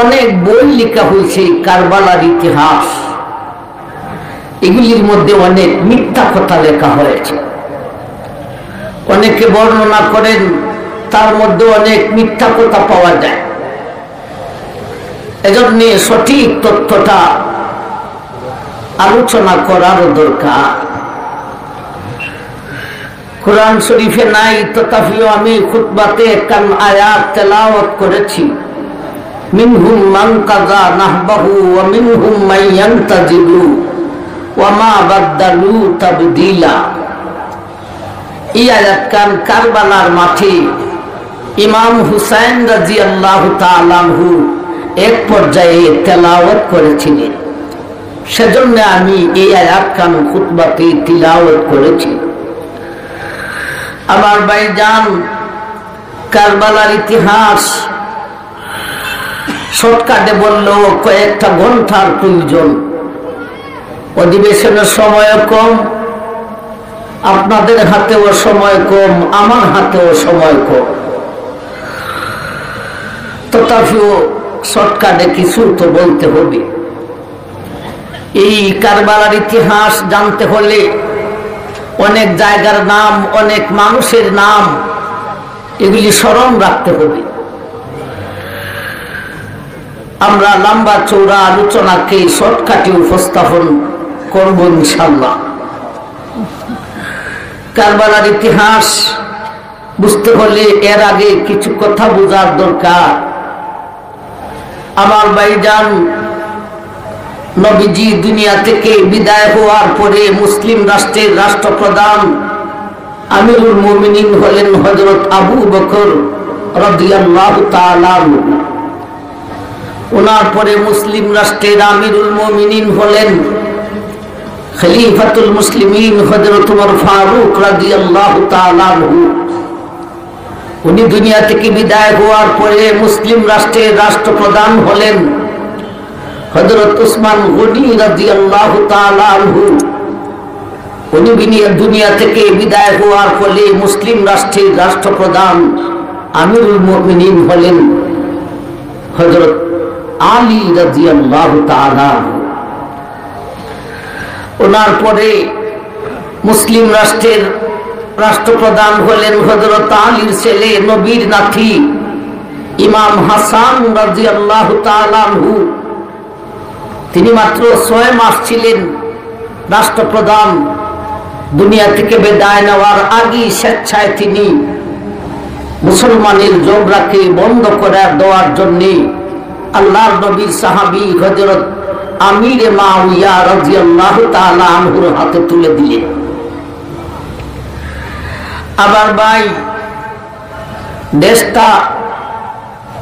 অনেক বই লেখা হয়েছে কারবালার ইতিহাস, এগুলির মধ্যে অনেক মিথ্যা কথা লেখা হয়েছে। অনেকে বর্ণনা করেন, তার মধ্যে অনেক মিথ্যা কথা পাওয়া যায়। এজন্য সঠিক তথ্যটা আলোচনা করার দরকার। কোরআন শরীফে নাই, তথাপিও আমি খুতবাতে কান আয়াত তেলাওয়াত করেছি। মিনহুম মান কাযা নাহবাহু ওয়া মিনহুম মান ইয়ানতাজিলু ওয়া মা বাদদালু তাবদীলা। এই আয়াত কান কারবালার মাঠে ইমাম হুসাইন রাদিয়াল্লাহু তাআলা আনহু এক পর্যায়ে তেলাওয়াত করেছিলেন। সেজন্য আমি এই আয়াত কান খুতবাতে তিলাওয়াত করেছি। আমার ভাইজান, কারবালার ইতিহাস শর্টকাটে বললেও কয়েকটা ঘন্টার প্রয়োজন। অধিবেশনের সময় কম, আপনাদের হাতেও সময় কম, আমার হাতেও সময় কম। তথাপিও শর্টকাটে কিছু তো বলতে হবে। এই কারবালার ইতিহাস জানতে হলে অনেক জায়গার নাম, অনেক মানুষের নাম, এগুলি স্মরণ রাখতে হবে। আমরা লম্বা চৌড়া আলোচনাকে শর্টকাটে উপস্থাপন করব ইনশাআল্লাহ। কারবালার ইতিহাস বুঝতে হলে এর আগে কিছু কথা বোঝার দরকার। আমার ভাইজান, নবীজি দুনিয়া থেকে বিদায় হওয়ার পরে মুসলিম রাষ্ট্রের রাষ্ট্রপ্রধান আমিরুল মুমিনিন হলেন হযরত আবু বকর রাদিয়াল্লাহু তাআলা আনহু। ওনার পরে মুসলিম রাষ্ট্রের আমিরুল মুমিনিন হলেন খলিফাতুল মুসলিমিন হযরত ওমর ফারুক রাদিয়াল্লাহু তাআলা আনহু। উনি দুনিয়া থেকে বিদায় হওয়ার পরে মুসলিম রাষ্ট্রের রাষ্ট্রপ্রধান হলেন হযরত উসমান গনি রাদিয়াল্লাহু তাআলা আনহু। উনি দুনিয়া থেকে বিদায় হওয়ার পরে মুসলিম রাষ্ট্রের রাষ্ট্রপ্রধান আমিরুল মুমিনিন হলেন হযরত আলী রাদিয়াল্লাহু তাআলা। ওনার পরে মুসলিম রাষ্ট্রের রাষ্ট্রপ্রধান হলেন হযরত আলীর ছেলে, নবীর নাতি ইমাম হাসান রাদিয়াল্লাহু তাআলা আনহু। তিনি মাত্র 6 মাস ছিলেন রাষ্ট্রপ্রধান। দুনিয়া থেকে বিদায় নেওয়ার আগে স্বেচ্ছায় তিনি মুসলমানের ঝগড়াকে বন্ধ করে দেওয়ার জন্য আল্লাহর নবীর সাহাবী হযরত আমির মুআবিয়া রাদিয়াল্লাহু তাআলা আনহুর হাতে তুলে দিলেন। আবার ভাই, দেশটা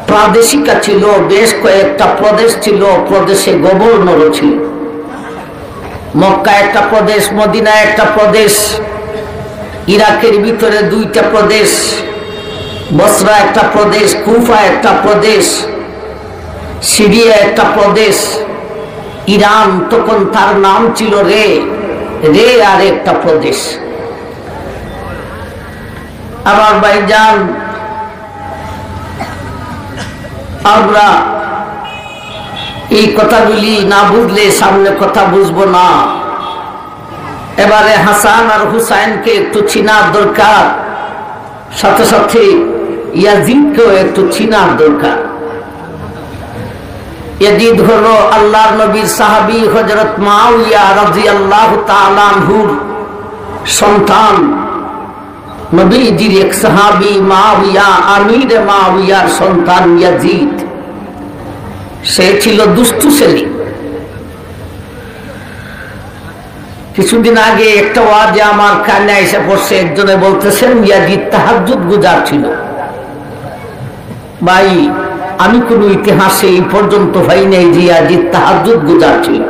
প্রাদেশিকা ছিল, বেশ কয়েকটা প্রদেশ ছিল, প্রদেশে গভর্নরও ছিল। মক্কা একটা প্রদেশ, মদিনা একটা প্রদেশ, ইরাকের ভিতরে 2টা প্রদেশ, বসরা একটা প্রদেশ, কুফা একটা প্রদেশ, সিরিয়া একটা প্রদেশ, ইরান তখন তার নাম ছিল রে আর একটা প্রদেশ। আমার ভাইজান, আমরা এই কথাগুলি না বুঝলে সামনে কথা বুঝবো না। এবারে হাসান আর হুসাইনকে একটু চিনার দরকার, সাথে সাথে ইয়াজিদকেও একটু চিনার দরকার। ইয়াজিদ হলো আল্লাহর নবীর সাহাবী হযরত মুআবিয়া রাদিয়াল্লাহু তাআলা আনহুর সন্তান। নবীজির এক সাহাবী মুআবিয়া, আমির মুআবিয়ার সন্তান ইয়াজিদ। সে ছিল দুষ্টু ছেলে। কিছুদিন আগে একটা ওয়াজে আমার কানে এসে পড়ছে, একজনে বলতেছেন ইয়াজিদ তাহাজ্জুদ গুজার ছিল। ভাই, আমি কোন ইতিহাসে এই পর্যন্ত ভাই নেই যে ইয়াজিদ তাহাজ্জুদ গুজার ছিল।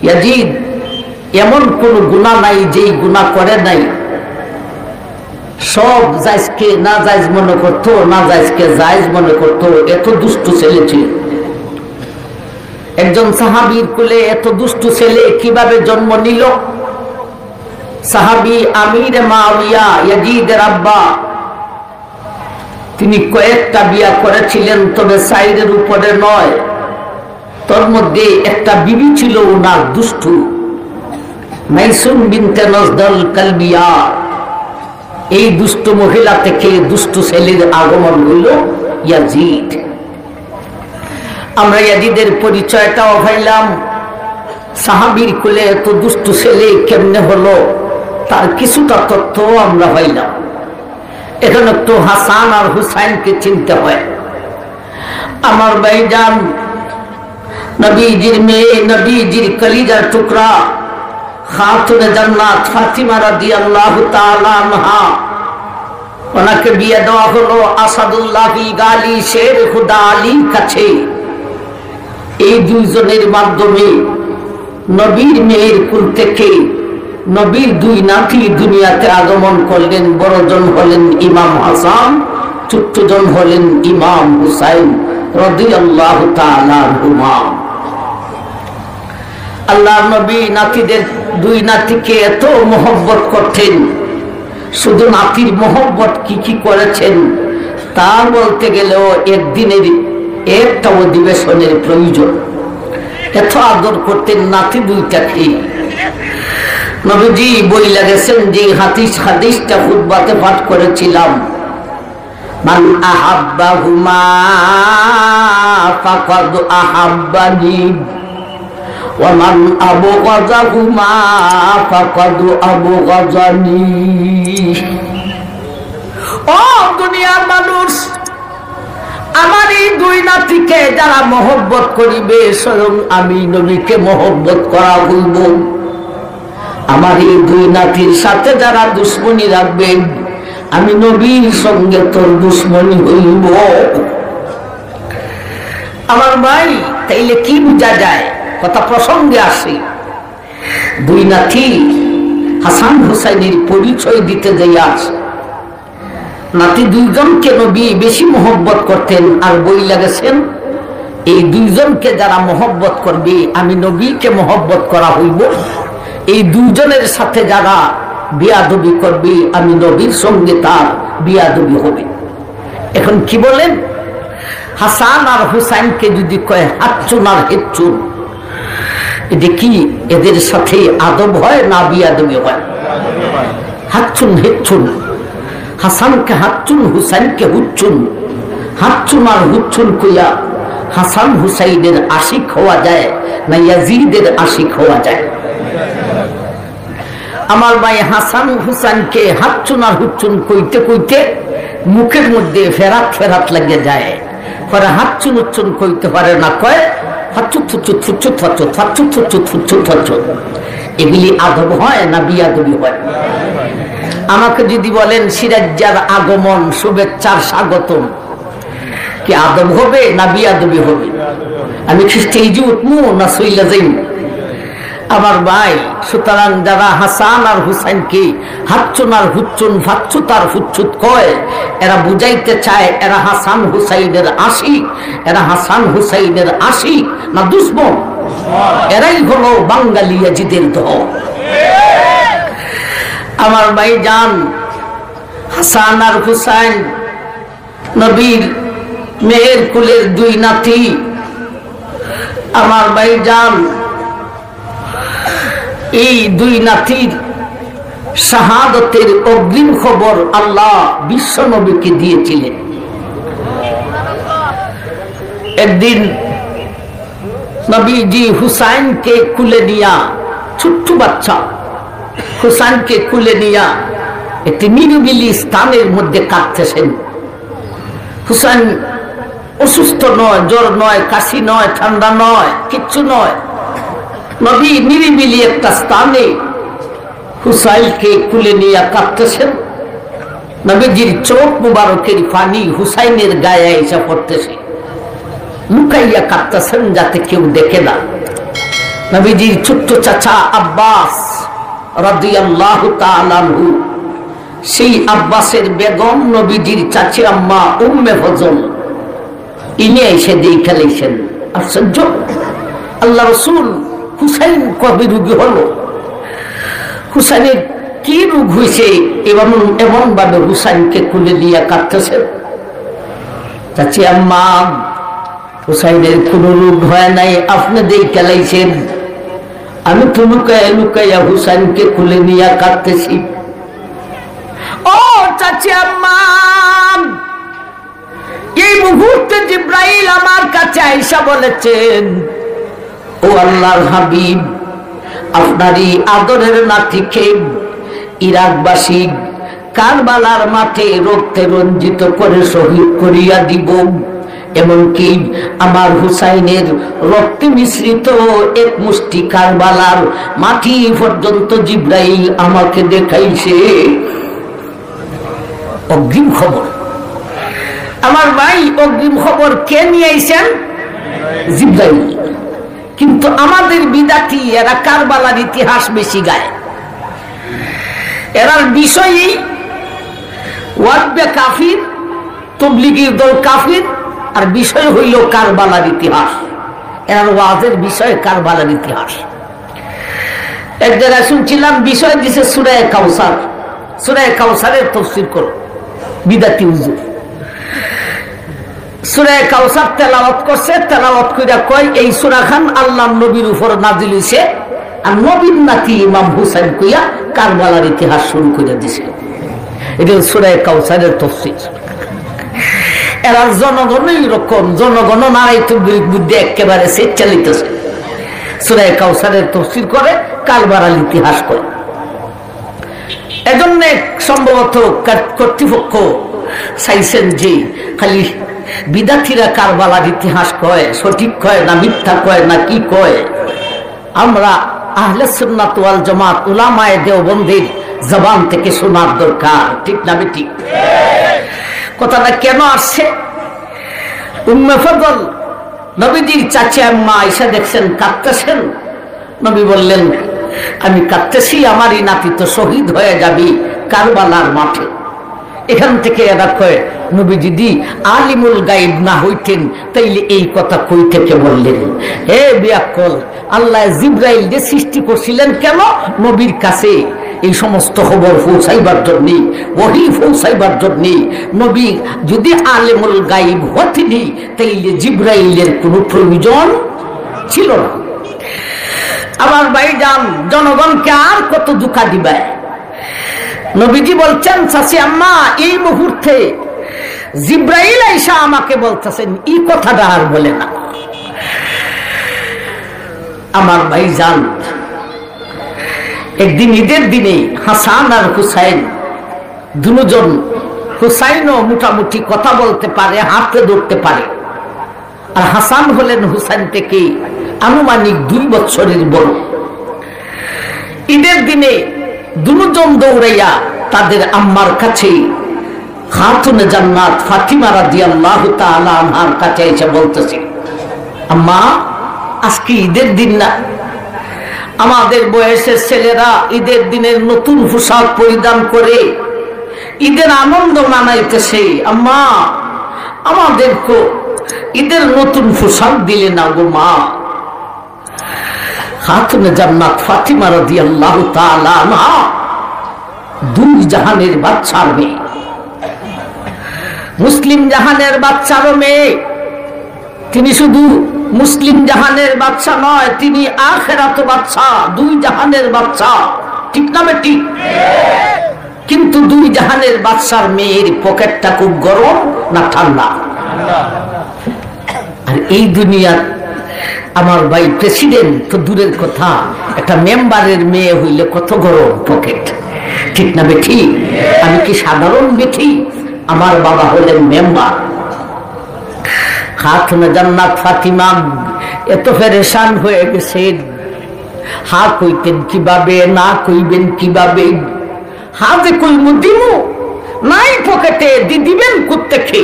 ইয়াজিদ এমন কোন গুনাহ নাই যেই গুনাহ করে নাই। সব জায়েজকে না জায়েজ মনে করতো, না জায়েজকে জায়েজ মনে করতো। এত দুষ্টু ছেলে ছিল। একজন সাহাবীর কোলে এত দুষ্টু ছেলে কিভাবে জন্ম নিল? সাহাবী আমির মুআবিয়া, ইয়াজিদের আব্বা, তিনি কয়েকটা বিয়া করেছিলেন, তবে সাইডের উপরে নয়। তোর মধ্যে একটা বিবি ছিল ওনার দুষ্টু, মাইসুম বিনতে নজদল কালবিয়া। এই দুষ্ট মহিলা থেকে দুষ্ট ছেলের আগমন হইল ইয়াজিদ। আমরা ইয়াজিদের পরিচয়টাও পাইলাম। সাহাবীর কোলে এত দুষ্ট ছেলে কেমনে হলো তার কিছুটা তথ্য আমরা পাইলাম। এখন একটু হাসান আর হুসাইনকে চিনতে হয়। আমার ভাইজান, নবীজির মেয়ে, নবীজির কলিজার টুকরা, খাতুনে জান্নাত ফাতিমা রাদিয়াল্লাহু তাআলা আনহা, ওনাকে বিয়ে দেওয়া হলো আসাদুল্লাহ গালি শের খুদা আলীর কাছে। এই দুইজনের মাধ্যমে নবীর মেয়ের কুল থেকে নবীর দুই নাতি দুনিয়াতে আগমন করলেন। বড়জন হলেন ইমাম হাসান, ছোট্টজন হলেন ইমাম হুসাইন রাদিয়াল্লাহু তাআলা আনহুমা। আল্লাহর নবী নাতিদের দুই নাতিকে এত মহব্বত করতেন। শুধু নাতির মহব্বত কি কি করেছেন তা বলতে গেলেও একদিনের একটা অধিবেশনের প্রয়োজন। এত আদর করতেন নাতি দুইটাকে। নবীজি বইলা গেছেন যে হাদিসটা খুতবাতে পাঠ করেছিলাম, মান আহাব্বাহুমা ফাকাদ আহাব্বানি ওয়া মান আবগাযাহুমা ফাকাদ আবগাযানি। ও দুনিয়ার মানুষ, আমার এই দুই নাতিকে যারা মহব্বত করিবে স্বয়ং আমি নবীকে মহব্বত করা হইব। আমার এই দুই নাতির সাথে যারা দুশ্মনী রাখবেন আমি নবীর সঙ্গে তোর দুশ্মনী হইব। আমার ভাই, তাইলে কি বোঝা যায়? কথা প্রসঙ্গে আসে। দুই নাতি হাসান হুসাইনের পরিচয় দিতে যাইয়া আসে। নাতি দুইজনকে নবী বেশি মহব্বত করতেন, আর বই লাগেছেন এই দুইজনকে যারা মহব্বত করবে আমি নবীকে মহব্বত করা হইব। এই দুইজনের সাথে যারা বিয়াদবি করবে আমি নবীর সঙ্গে তার বিয়াদবি হবে। এখন কি বলেন? হাসান আর হুসাইনকে যদি কয় হাতচুন আর হেচ্চুন, এটা কি এদের সাথে আদব হয় না বিয়াদবি হয়? হাতচুন হেচ্চুন। হাসানকে হাতচুন, হুসাইনকে হুচ্চুন। হাতচুন আর হুচ্চুন কইয়া হাসান হুসাইনের আশিক হওয়া যায় না ইয়াজিদের আশিক হওয়া যায়? আমার ভাই হাসান হুসাইনকে হাতচুন আর হুচ্চুন কইতে কইতে মুখের মধ্যে ফেরাত ফেরাত লাগে যায়। পরে হাতচুন হুচ্চুন কইতে পারে না, কয় হাচ্চুত ফুচ্চুত ফুচ্চুত ফাচ্চুত ফাচ্চুত ফুচ্চুত ফুচ্চুত ফাচ্চুত। এগুলি আদব হয় না বিয়াদবি হয়? আমাকে যদি বলেন সিরাজ্জার আগমন, শুভেচ্ছার স্বাগতম, কি আদব হবে না বিয়াদবি হবে? আমি খ্রিস্টেজে উঠবো না সইলা যাই? আমার ভাই, সুতরাং যারা হাসান আর হুসাইনকে হাচ্চুন আর হুচ্চুন ফাচ্চুত আর ফুচ্চুত কয়, এরা বুঝাইতে চায় এরা হাসান হুসাইনের আশিক। এরা হাসান হুসাইনের আশিক না দুশমন? এরাই হলো বাঙালি ইয়াজিদের দল। আমার ভাই জান, হাসান আর হুসাইন নবীর মেয়ের কুলের দুই নাতি। আমার ভাই জান, এই দুই নাতির শাহাদতের অগ্রিম খবর আল্লাহ বিশ্ব নবীকে দিয়েছিলেন। একদিন নবীজি হুসাইনকে কুলে নিয়া, ছোট্ট বাচ্চা হুসাইনকে কুলে নিয়া একটি নিরিবিলি স্থানের মধ্যে কাঁদতেছেন। হুসাইন অসুস্থ নয়, জ্বর নয়, কাশি নয়, ঠান্ডা নয়, কিচ্ছু নয়। নবী নিরিবিলি একটা স্থানে হুসাইনকে কুলে নিয়ে কাঁদতেছেন। নবীজির চোখ মুবারকের পানি হুসাইনের গায়ে এসে পড়তেছে। লুকাইয়া কাঁদতেছেন যাতে কেউ দেখে না। নবীজির ছোট্ট চাচা আব্বাস রাদিয়াল্লাহু তাআলা আনহু, সেই আব্বাসের বেগম নবীজির চাচি আম্মা উম্মে ফজল, ইনি এসে দেখে লেছেন। আশ্চর্য, আল্লাহ রাসূল হুসাইন কবে রোগী হলো, হুসাইনের কি রোগ হয়েছে, এমন ভাবে হুসাইনকে কুলে নিয়ে কাঁদতেছেন। চাচি আম্মা হুসাইনের কোন রোগ হয় নাই, আপনি দিয়ে খেলাইছেন। আমি তো লুকাইয়া লুকাইয়া হুসাইনকে খুলে নিয়ে কাঁদতেছি। ও চাচি আম্মা, এই মুহূর্তে জিব্রাইল আমার কাছে আইসা বলেছেন, ও আল্লাহর হাবিব, আপনারই আদরের নাতিকে ইরাকবাসী কারবালার মাঠে রক্তে রঞ্জিত করে শহীদ করিয়া দিব। এমনকি আমার হুসাইনের রক্তে মিশ্রিত এক মুষ্টি কারবালার মাটি পর্যন্ত জিব্রাইল আমাকে দেখাইছে। অগ্রিম খবর আমার ভাই, অগ্রিম খবর কে নিয়ে আইছেন? জিব্রাইল। কিন্তু আমাদের বিদাতি এরা কারবালার ইতিহাস বেশি গায়। এরার বিষয়ে ওয়াজবে কাফির, তবলিগীর দল কাফির, আর বিষয় হইল কারবালার ইতিহাস। এরার ওয়াজের বিষয় কারবালার ইতিহাস। এক জায়গায় শুনছিলাম বিষয় দিছে সূরা কাউসার, সূরা কাউসারের তাফসীর করো বিদাতি হুজুর। সূরা কাউসার তেলাওয়াত করছে, তেলাওয়াত কইরা কয় এই সূরা খান আল্লাহর নবীর উপর নাযিল হইছে, আর নবীর নাতি ইমাম হুসাইন কইয়া কারবালার ইতিহাস শুরু করে দিছে। এটা সূরা কাউসারের তাফসীর। এরা জনগণ এরকম, জনগণ নারায়ণ বুদ্ধি একেবারে চালিতেছে। সূরা কাউসারের তাফসীর করে, কারবালার ইতিহাস করে। এজন্য সম্ভবত কর্তৃপক্ষ চাইছেন যে খালি বিদাতিরা কারবালার ইতিহাস কয়, সঠিক কয় না মিথ্যা কয় না কি কয়, আমরা আহলে সুন্নাত ওয়াল জামাত উলামায়ে দেওবন্দের জবান থেকে শোনার দরকার। ঠিক না বেটি? কথাটা কেন আসছে? উম্মে ফজল নবীজির চাচা আম্মা আয়েশা দেখছেন কাঁদতেছেন। নবী বললেন, আমি কাঁদতেছি, আমারই নাতি তো শহীদ হয়ে যাবি কারবালার মাঠে। এখান থেকে এরা কয়, নবী যদি আলিমুল গায়েব না হইতেন তাইলে এই কথা কই থেকে বললেন? হে বিয়াক্কল, আল্লাহ জিব্রাইল যে সৃষ্টি করছিলেন কেন? নবীর কাছে এই সমস্ত খবর পৌঁছাইবার জন্য, ওহী পৌঁছাইবার জন্য। নবী যদি আলিমুল গায়েব হতেনি তাইলে জিব্রাইলের কোনো প্রয়োজন ছিল না। আমার ভাইজান, জনগণকে আর কত দুঃখা দিবে? নবীজি বলছেন, চাচি আম্মা, এই মুহূর্তে জিব্রাইল আইসা আমাকে বলতেছেন এই কথাটা আর বলে না। আমার ভাইজান, একদিন ঈদের দিনে হাসান আর হুসাইন দুজন, হুসাইনও মোটামুটি কথা বলতে পারে, হাতে ধরতে পারে, আর হাসান হলেন হুসাইন থেকে আনুমানিক 2 বছরের বড়। ঈদের দিনে দুজন দৌড়াইয়া তাদের আম্মার কাছে, খাতুনে জান্নাত ফাতিমা রাদিয়াল্লাহু তাআলা আনহার কাছে এসে বলতেছে, আম্মা, আজকে ঈদের দিন না? আমাদের বয়সের ছেলেরা ঈদের দিনের নতুন পোশাক পরিধান করে ঈদের আনন্দ মানাইতেছে। আম্মা, আমাদেরকে ঈদের নতুন পোশাক দিলে না গো মা। খাতুনে জান্নাত ফাতিমা রাদিয়াল্লাহু তাআলা আনহা 2 জাহানের বাদশার মেয়ে, মুসলিম জাহানের বাদশার মেয়ে। তিনি শুধু মুসলিম জাহানের বাদশা নয়, তিনি আখিরাত বাদশা, 2 জাহানের বাদশা। ঠিক না বেটি? কিন্তু 2 জাহানের বাদশার মেয়ের পকেটটা খুব গরম না ঠান্ডা? আর এই দুনিয়ার আমার ভাই প্রেসিডেন্ট তো দূরের কথা, একটা মেম্বারের মেয়ে হইলে কত গরম পকেট। ঠিক না বেঠি? আমি কি সাধারণ বেঠি? আমার বাবা হলেন মেম্বার। খাতুনে জান্নাত ফাতিমা এত পেরেশান হয়ে গেছেন, হা কইতেন কিভাবে, না কইবেন কিভাবে। হা যে কইমু দিমু, নাই পকেটে দিবেন কোত্থেকে?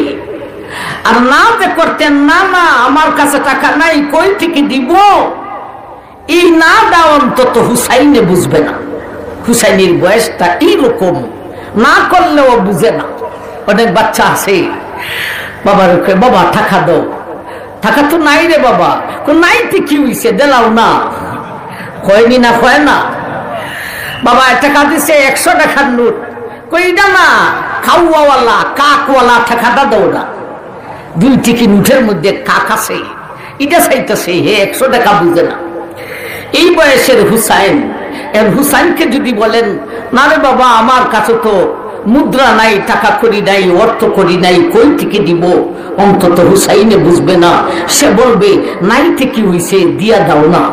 আর না যে করতেন, না না আমার কাছে টাকা নাই, কই থেকে দিব? এই না দাও অন্তত হুসাইনে বুঝবে না। হুসাইনের বয়সটা এইরকম, না করলেও বুঝে না। অনেক বাচ্চা আছে, বাবার বাবা টাকা দাও, টাকা তো নাই রে বাবা। নাই তো কি হইছে, দিলাও না। হয়নি না, হয় না। বাবা টাকা দিছে 100 টাকার নোট, কইটা না খাওয়াওয়ালা কাকওয়ালা টাকাটা দাও না। দুই টিকি নোটের মধ্যে কাক আছে, এটা চাইতেছে, হে 100 টাকা বুঝে না। এই বয়সের হুসাইন, এর হুসাইনকে যদি বলেন না রে বাবা আমার কাছে তো মুদ্রা নাই, টাকা করি নাই, অর্থ করি নাই, কই থেকে দিব, অন্তত হুসাইনে বুঝবে না, সে বলবে নাই থেকে হইছে, দিয়া দাও না।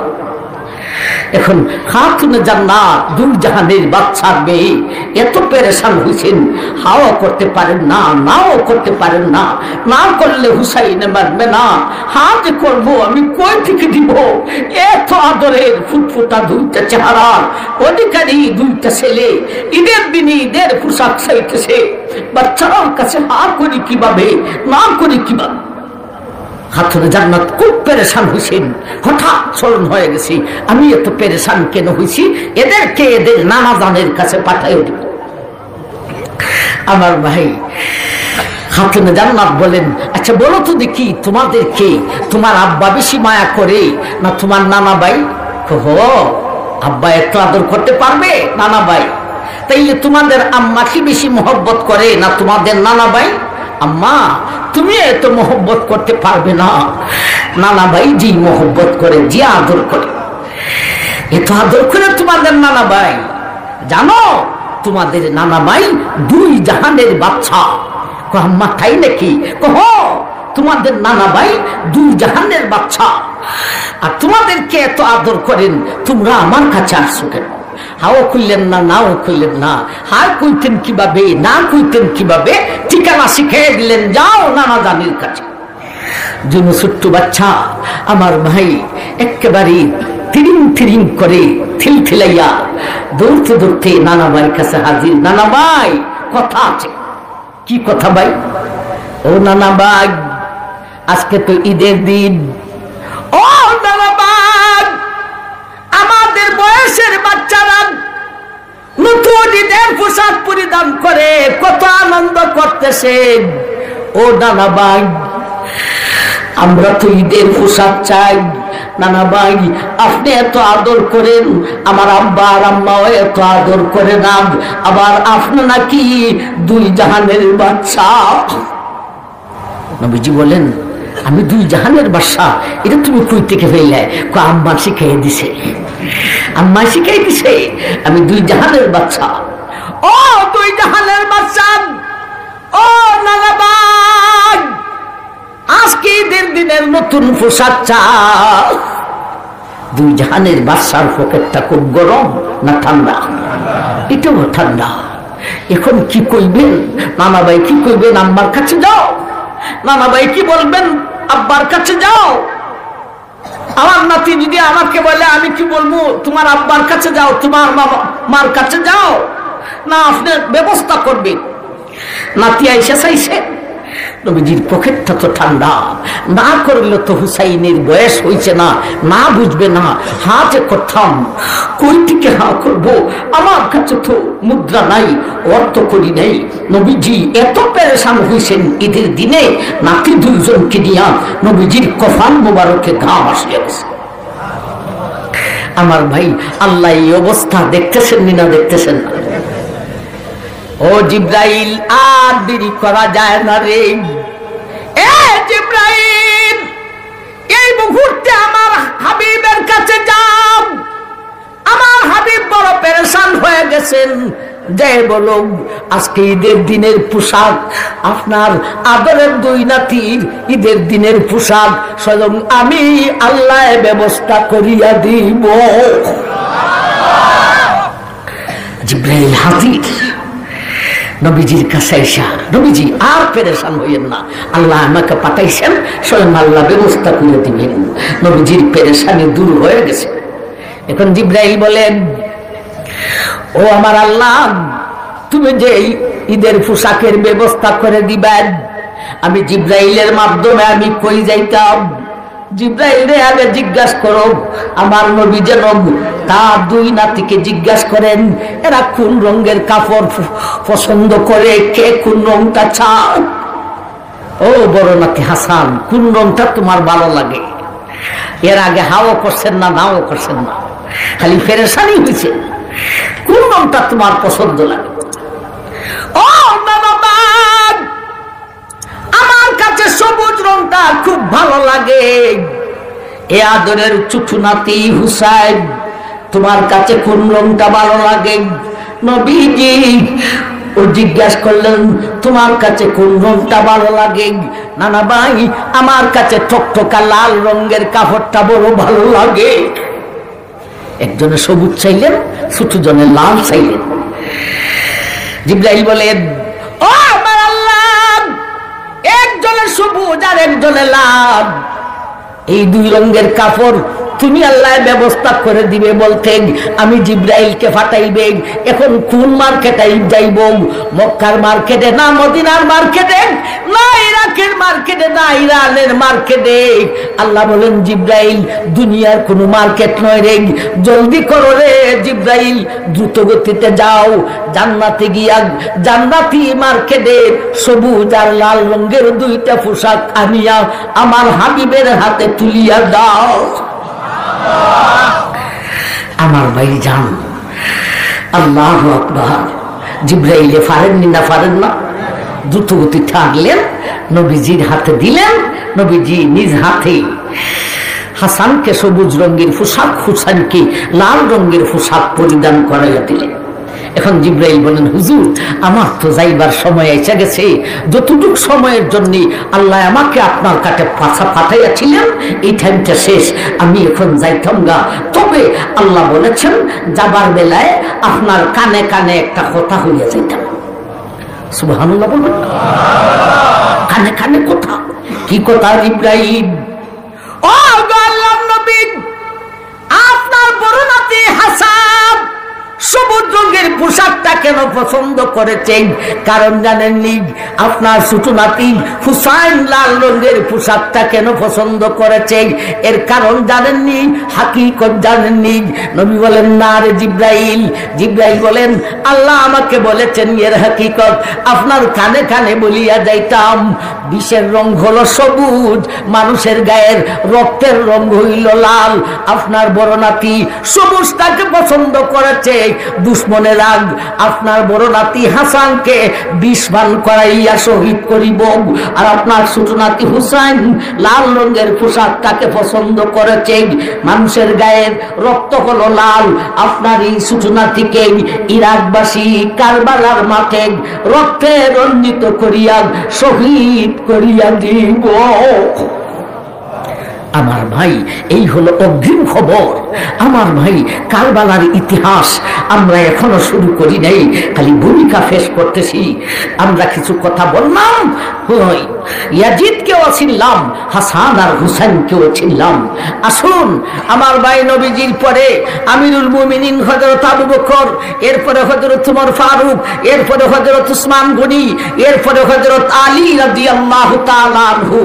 এখন খাতুনে জান্নাত দুই জাহানের বাদশার মেয়ে এত পেরেশান হয়েছেন, হাওয়া করতে পারেন না, নাও করতে পারেন না, না করলে হুসাইনে মারবে না, হ্যাঁ যে করবো আমি কই থেকে দিব, এত আদরের ফুটফুটা দুইটা চেহারার অধিকারী দুইটা ছেলে, ঈদের দিনে ঈদের পোশাক চাইতেছে, বাচ্চারার কাছে হা করি কিভাবে, না করি কিভাবে। খাতুনে জান্নাত খুব পেরেশান হয়েছেন, হঠাৎ স্মরণ হয়ে গেছি আমি এত পেরেশান কেন হয়েছি, এদেরকে এদের নানা জানের কাছে পাঠাই দিব। আমার ভাই খাতুনে জান্নাত বলেন, আচ্ছা বলো তো দেখি তোমাদেরকে তোমার আব্বা বেশি মায়া করে না তোমার নানা ভাই? হো, আব্বা এত আদর করতে পারবে নানা ভাই, তাইলে তোমাদের আম্মা কি বেশি মহব্বত করে না তোমাদের নানা ভাই? আম্মা তুমি এত মহব্বত করতে পারবে না, নানা ভাই জি মহব্বত করে, জি আদর করে, এত আদর করে তোমাদের নানা ভাই। জানো তোমাদের নানা ভাই দুই জাহানের বাচ্চা। আম্মা তাই নাকি? কহ তোমাদের নানা ভাই দুই জাহানের বাচ্চা, আর তোমাদেরকে এত আদর করেন, তোমরা আমার কাছে আসছো কেন? হাও খুললেন না, নাও খুললেন না, হার কইতেন কিভাবে, না কইতেন কিভাবে, ঠিকানা শিখিয়ে দিলেন, যাও নানা জানির কাছে। জন্য ছোট্ট বাচ্চা আমার ভাই একেবারে থিরিং থিরিং করে থিলথিলাইয়া দৌড়তে দৌড়তে নানা ভাইয়ের কাছে হাজির। নানা ভাই কথা আছে। কি কথা ভাই? ও নানা ভাই আজকে তো ঈদের দিন। ও নানা ভাই আমাদের বয়সের বাচ্চারা নতুন ঈদের পোশাক পরিধান করে কত আনন্দ করতেছে। ও নানা ভাই আমরা তো ঈদের পোশাক চাই। নানা ভাই আপনি এত আদর করেন, আমার আব্বা আর আম্মাও এত আদর করে না, আবার আপনি নাকি দুই জাহানের বাদশা। নবীজি বলেন আমি দুই জাহানের বাদশা, এটা তুমি কই থেকে ফেললে? আম্মা শিখাই দিছে, আম্মা শিখাই দিছে আমি দুই জাহানের বাদশা। ও দুই জাহানের বাদশা, ও নানা ভাই আজকে ঈদের দিনের নতুন পোশাক চাও। দুই জাহানের বাদশার পকেটটা খুব গরম না ঠান্ডা? এটাও ঠান্ডা। এখন কি কইবেন? নানা ভাই কি কইবেন? আম্মার কাছে যাও। নানা ভাই কি বলবেন? আব্বার কাছে যাও। আমার নাতি যদি আমাকে বলে আমি কি বলবো? তোমার আব্বার কাছে যাও, তোমার মার কাছে যাও। না আপনি ব্যবস্থা করবেন। নাতি আইসা চাইছে, নবীজির পকেটটা তো ঠান্ডা, না করলে তো হুসাইনের বয়স হয়েছে না, না বুঝবে না। হা যে করতাম, কই থেকে হা করবো? আমার কাছে তো মুদ্রা নাই, অর্থ করি নাই। নবীজি এত পেরেশান হয়েছেন ঈদের দিনে, নাতি দুইজনকে নিয়া নবীজির কফান মোবারকে ঘাম আসে গেছে। আমার ভাই আল্লাহ এই অবস্থা দেখতেছেন না? দেখতেছেন না? ও জিব্রাইল আর দেরি করা যায় না রে। এ জিব্রাইল এই মুহূর্তে আমার হাবিবের কাছে যাও। আমার হাবিব বড় পেরেশান হয়ে গেছেন। যে বলো আজকে ঈদের দিনের পোশাক, আপনার আদরের দুই নাতির ঈদের দিনের পোশাক স্বয়ং আমি আল্লাহ ব্যবস্থা করিয়া দিব। জিব্রাইল হাজির নবীজির কাছে এসা, নবীজি আর পেরেশান হইয়েন না, আল্লাহ আমাকে পাঠাইছেন, স্বয়ং আল্লাহ ব্যবস্থা করে দিবেন। নবীজির পেরেশানি দূর হয়ে গেছে। এখন জিব্রাইল বলেন, ও আমার আল্লাহ তুমি যে ঈদের পোশাকের ব্যবস্থা করে দিবেন, আমি জিব্রাইলের মাধ্যমে আমি কই যাইতাম? জিব্রাইলে আগে জিজ্ঞাসা করো আমার নবী যেন তার দুই নাতিকে জিজ্ঞাসা করেন এরা কোন রঙের কাপড় পছন্দ করে, কে কোন রংটা চাও। ও বড় নাতি হাসান কোন রংটা তোমার ভালো লাগে? এর আগে হাও করছেন না, নাও করছেন না, খালি পেরেশানি হয়েছে। কোন রংটা তোমার পছন্দ লাগে? ও বাবা আমার কাছে সবুজ রংটা খুব ভালো লাগে। এ আদরের ছোট নাতি হুসাইন, তোমার কাছে কোন রংটা ভালো লাগে? নবীজি ও জিজ্ঞাসা করলেন, তোমার কাছে কোন রংটা ভালো লাগে? নানা ভাই, আমার কাছে টকটকা লাল রঙের কাপড়টা বড় ভালো লাগে। একজনে সবুজ চাইলেন, ছোট জনে লাল চাইলেন। জিবরাইল বলেন, ও আমার আল্লাহ, একজনে সবুজ আর একজনে লাল, এই দুই রঙের কাপড় তুমি আল্লাহ ব্যবস্থা করে দিবে বলতেন, আমি জিবরাইলকে পাঠাইবে। এখন কোন মার্কেটে যাইব? মক্কার মার্কেটে না মদিনার মার্কেটে, না ইরাকের মার্কেটে, না ইরানের মার্কেটে? আল্লাহ বলেন, জিবরাইল দুনিয়ার কোন মার্কেট নয় রে, জলদি করো রে জিবরাইল, দ্রুত গতিতে যাও, জান্নাতে গিয়া জান্নাতি মার্কেটে সবুজ আর লাল রঙের দুইটা পোশাক আনিয়া আমার হাবিবের হাতে তুলিয়া দাও। আমার ভাই জান, আল্লাহু আকবার। জিবরাইলে পারেননি না? পারেন না? দ্রুত গতিতে আনলেন, নবীজির হাতে দিলেন। নবীজি নিজ হাতে হাসানকে সবুজ রঙের পোশাক, হুসাইনকে লাল রঙের পোশাক পরিধান করাইয়া দিলেন। এখন জিবরাইল বলেন, হুজুর আমার তো যাইবার সময় এসে গেছে, যতটুক সময়ের জন্য আল্লাহ আমাকে আপনার কাছে পাঠাইয়াছিলেন এই টাইমটা শেষ, আমি এখন যাইতাম গা। তবে আল্লাহ বলেছেন যাবার বেলায় আপনার কানে কানে একটা কথা হইয়া যাইতাম। সুবহানাল্লাহ বলবেন। কানে কানে কথা? কি কথা জিবরাইল? ও আল্লাহর নবী, আপনার বড় নাতি হাসান সবুজ রঙের পোশাকটা কেন পছন্দ করেছেন? কারণ জানেননি? আপনার ছোট নাতি হুসাইন লাল রঙের পোশাকটা কেন পছন্দ করেছেন? এর কারণ জানেননি? হাকিকত জানেননি? নবী বলেন, না রে জিবরাইল। জিবরাইল বলেন, আল্লাহ আমাকে বলেছেন এর হাকিকত আপনার কানে কানে বলিয়া যাইতাম। বিষের রং হলো সবুজ, মানুষের গায়ের রক্তের রং হইল লাল। আপনার বড় নাতি সবুজটাকে পছন্দ করেছে, দুশ্মনের রাগ আপনার বড় নাতি হাসানকে বিষবান করাইয়া শহীদ করিব। আর আপনার ছোট নাতি হুসাইন লাল রঙের পোশাকটাকে পছন্দ করেছে, মানুষের গায়ের রক্ত হলো লাল। আপনার এই ছোট নাতিকে ইরাকবাসী কারবালার মাঠে রক্তে রঞ্জিত করিয়া শহীদ করিয়া দিব। আমার ভাই, এই হলো অগ্রিম খবর। আমার ভাই, কারবালার ইতিহাস আমরা এখনো শুরু করি নাই, খালি ভূমিকা পেশ করতেছি। আমরা কিছু কথা বললাম, ইয়াজিদকেও চিনলাম, হাসান আর হুসাইনকেও চিনলাম। আসুন, আমার ভাই, নবীজির পরে আমিরুল মুমিনিন হযরত আবু বকর, এরপরে হযরত ওমর ফারুক, এরপরে হযরত উসমান গনি, এরপরে হযরত আলী রাদিয়াল্লাহু তাআলা আনহু।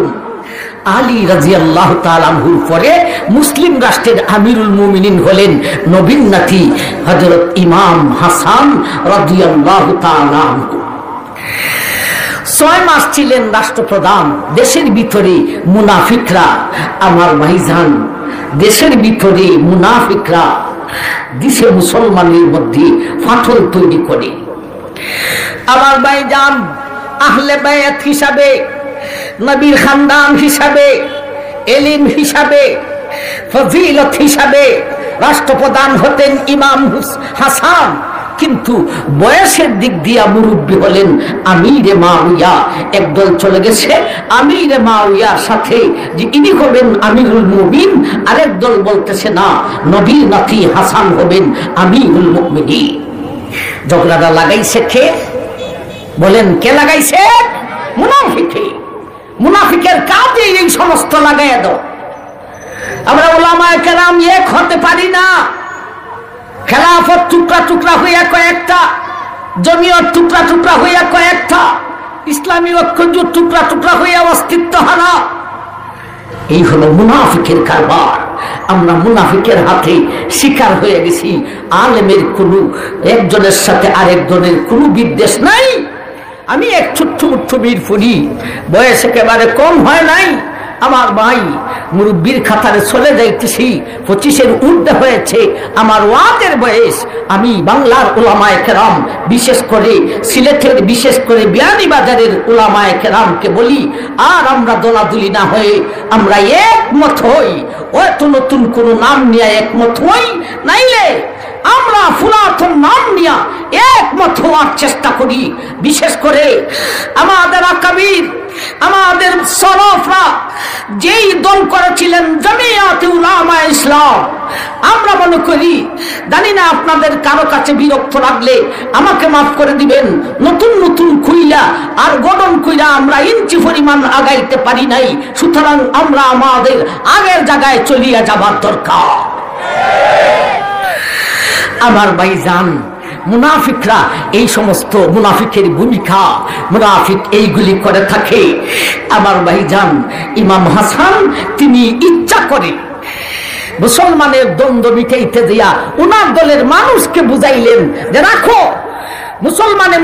আলী রাদিয়াল্লাহু তাআলা আনহুর পরে মুসলিম রাষ্ট্রের আমিরুল মুমিনিন হলেন নবীর নাতি হযরত ইমাম হাসান রাদিয়াল্লাহু তাআলা আনহু। 6 মাস ছিলেন রাষ্ট্রপ্রধান। দেশের ভিতরে মুনাফিকরা, আমার ভাইজান, দেশের ভিতরে মুনাফিকরা দেশে মুসলমানের মধ্যে ফাটল তৈরি করে। আমার ভাইজান, আহলে বায়াত হিসাবে, নবীর খানদান হিসাবে, এলিম হিসাবে, ফজিলত হিসাবে রাষ্ট্রপ্রধান হতেন ইমাম হাসান, কিন্তু বয়সের দিক দিয়া মুরব্বী হলেন আমিরে মাউইয়া। একদল চলে গেছে আমিরে মাউইয়ার সাথে যে ইনি হবেন আমিরুল মুমিন, আরেক দল বলতেছে না, নবীর নাতি হাসান হবেন আমিরুল মুমিনিন। ঝগড়াটা লাগাইছে কে? বলেন, কে লাগাইছে? মুনাফিকে। মুনাফিকের কাজে এই সমস্ত লাগাইয়া দাও। আমরা উলামায়ে কেরাম এক হতে পারি না। খেলাফত টুকরা টুকরা হইয়া কয়েকটা, জমিয়ত টুকরা টুকরা হইয়া কয়েকটা, ইসলামী ঐক্যজোট টুকরা টুকরা হইয়া অস্তিত্ব হারা। এই হলো মুনাফিকের কারবার। আমরা মুনাফিকের হাতে শিকার হয়ে গেছি। আলেমের কোনো একজনের সাথে আরেকজনের কোনো বিদ্বেষ নাই। আমি এক ছোট্ট মুঠ্ঠ মিরপুরি, বয়স একেবারে কম হয় নাই, আমার ভাই মুরব্বীর খাতারে চলে যাইতেছি, 25-এর ঊর্ধ্বে হয়েছে আমার ওয়াজের বয়স। আমি বাংলার উলামায়ে কেরাম, বিশেষ করে সিলেটের, বিশেষ করে বিয়ানীবাজারের উলামায়ে কেরামকে বলি, আর আমরা দোলাদুলি না হয়ে আমরা একমত হই। হয়তো নতুন কোনো নাম নিয়ে একমত হই, নাইলে আমরা পুরাতন নাম নিয়ে একমত হওয়ার চেষ্টা করি। বিশেষ করে আমাদের আকাবির, আমাদের সরফরা যেই দল করেছিলেন জামিয়াতে উলামায়ে ইসলাম, আমরা মনে করি, জানি না আপনাদের কারো কাছে বিরক্ত লাগলে আমাকে মাফ করে দিবেন, নতুন নতুন খুইলা আর গঠন কইরা আমরা ইঞ্চি পরিমাণ আগাইতে পারি নাই। সুতরাং আমরা আমাদের আগের জায়গায় চলিয়া যাবার দরকার। আমার ভাইজান, মুনাফিকরা এই সমস্ত মুনাফিকের ভূমিকা, মুনাফিক এইগুলি করে থাকে। আমার ভাইজান ইমাম হাসান তিনি ইচ্ছা করে মুসলমানের দ্বন্দ্ব মিটাইতে দিয়া উনার দলের মানুষকে বুঝাইলেন যে রাখো,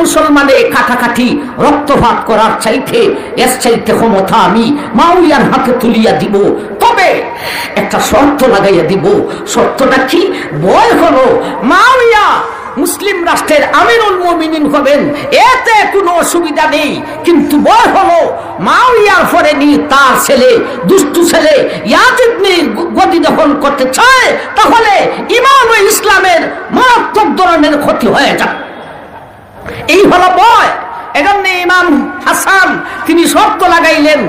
মুসলমানে কাটাকাটি রক্তপাত করার চাইতে এর চাইতে ক্ষমতা আমি মাউইয়ার হাতে তুলিয়া দিব, তবে একটা শর্ত লাগাইয়া দিব। শর্তটা কি? বয় হলো মাউইয়া মুসলিম রাষ্ট্রের আমিরুল মুমিনিন হবেন, এতে কোনো অসুবিধা নেই, কিন্তু বয় হলো মাউইয়ার পরে নি তার ছেলে, দুষ্টু ছেলে ইয়াজিদ গদি দখল করতে চায়, তাহলে ইমান ও ইসলামের মারাত্মক ধরনের ক্ষতি হয়ে যাবে। এই হলো বয়। এজন্য ইমাম হাসান তিনি শর্ত লাগাইলেন,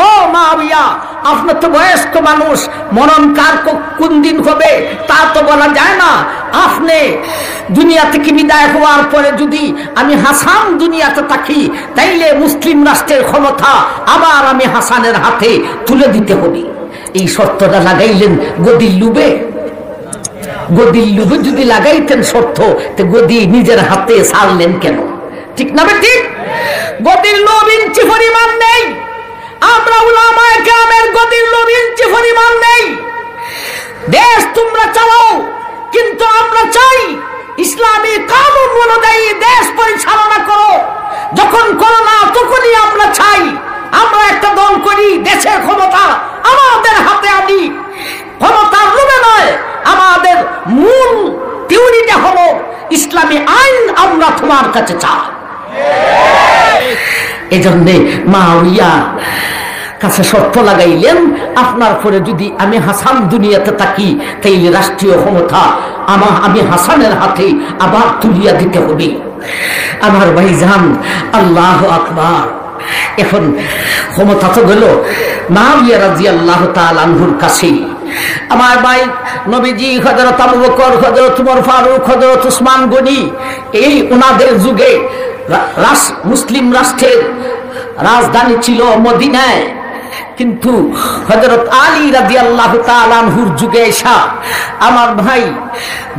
ও মাওইয়া, আপনার তো বয়স্ক মানুষ, মরণ কার কোন দিন হবে তা তো বলা যায় না। আপনি দুনিয়া থেকে বিদায় হওয়ার পরে যদি আমি হাসান দুনিয়াতে থাকি, তাইলে মুসলিম রাষ্ট্রের ক্ষমতা আবার আমি হাসানের হাতে তুলে দিতে হবে। এই শর্তটা লাগাইলেন গদির লুবে। গদির লুবে যদি লাগাইতেন শর্ত, তো গদি নিজের হাতে ছাড়লেন কেন? ঠিক না ঠিক? গদির লোভ ইঞ্চি পরিমাণ নেই। আমরা উলামায়ে কেরামের গদির লোভ ইঞ্চি পরিমাণ নেই। দেশ তোমরা চালাও, কিন্তু আমরা চাই ইসলামী কানুন অনুযায়ী দেশ পরিচালনা করো। যখন করো না তখনই আমরা চাই আমরা একটা দল করি, দেশের ক্ষমতা আমাদের হাতে আনি। ক্ষমতার লোভে নয়, আমাদের মূল থিওরিটা হলো ইসলামী আইন আমরা তোমার কাছে চাই। এজন্যে মাওইয়া কাছে শর্ত লাগাইলেন, আপনার পরে যদি আমি হাসান দুনিয়াতে থাকি, তাইলে রাষ্ট্রীয় ক্ষমতা আমি হাসানের হাতে আবার তুলিয়া দিতে হবে। আমার ভাইজান, আল্লাহু আকবার। এখন ক্ষমতা তো গেল মাওইয়া রাদিয়াল্লাহু তাআলা আনহুর কাছে। আমার ভাই নবীজি, হযরত আবু বকর, হযরত উমর ফারুক, হযরত উসমান গনি, এই ওনাদের যুগে মুসলিম রাষ্ট্রের রাজধানী ছিল মদিনায়। কিন্তু হযরত আলী রাদিয়াল্লাহু তাআলা আনহুর যুগে এসা আমার ভাই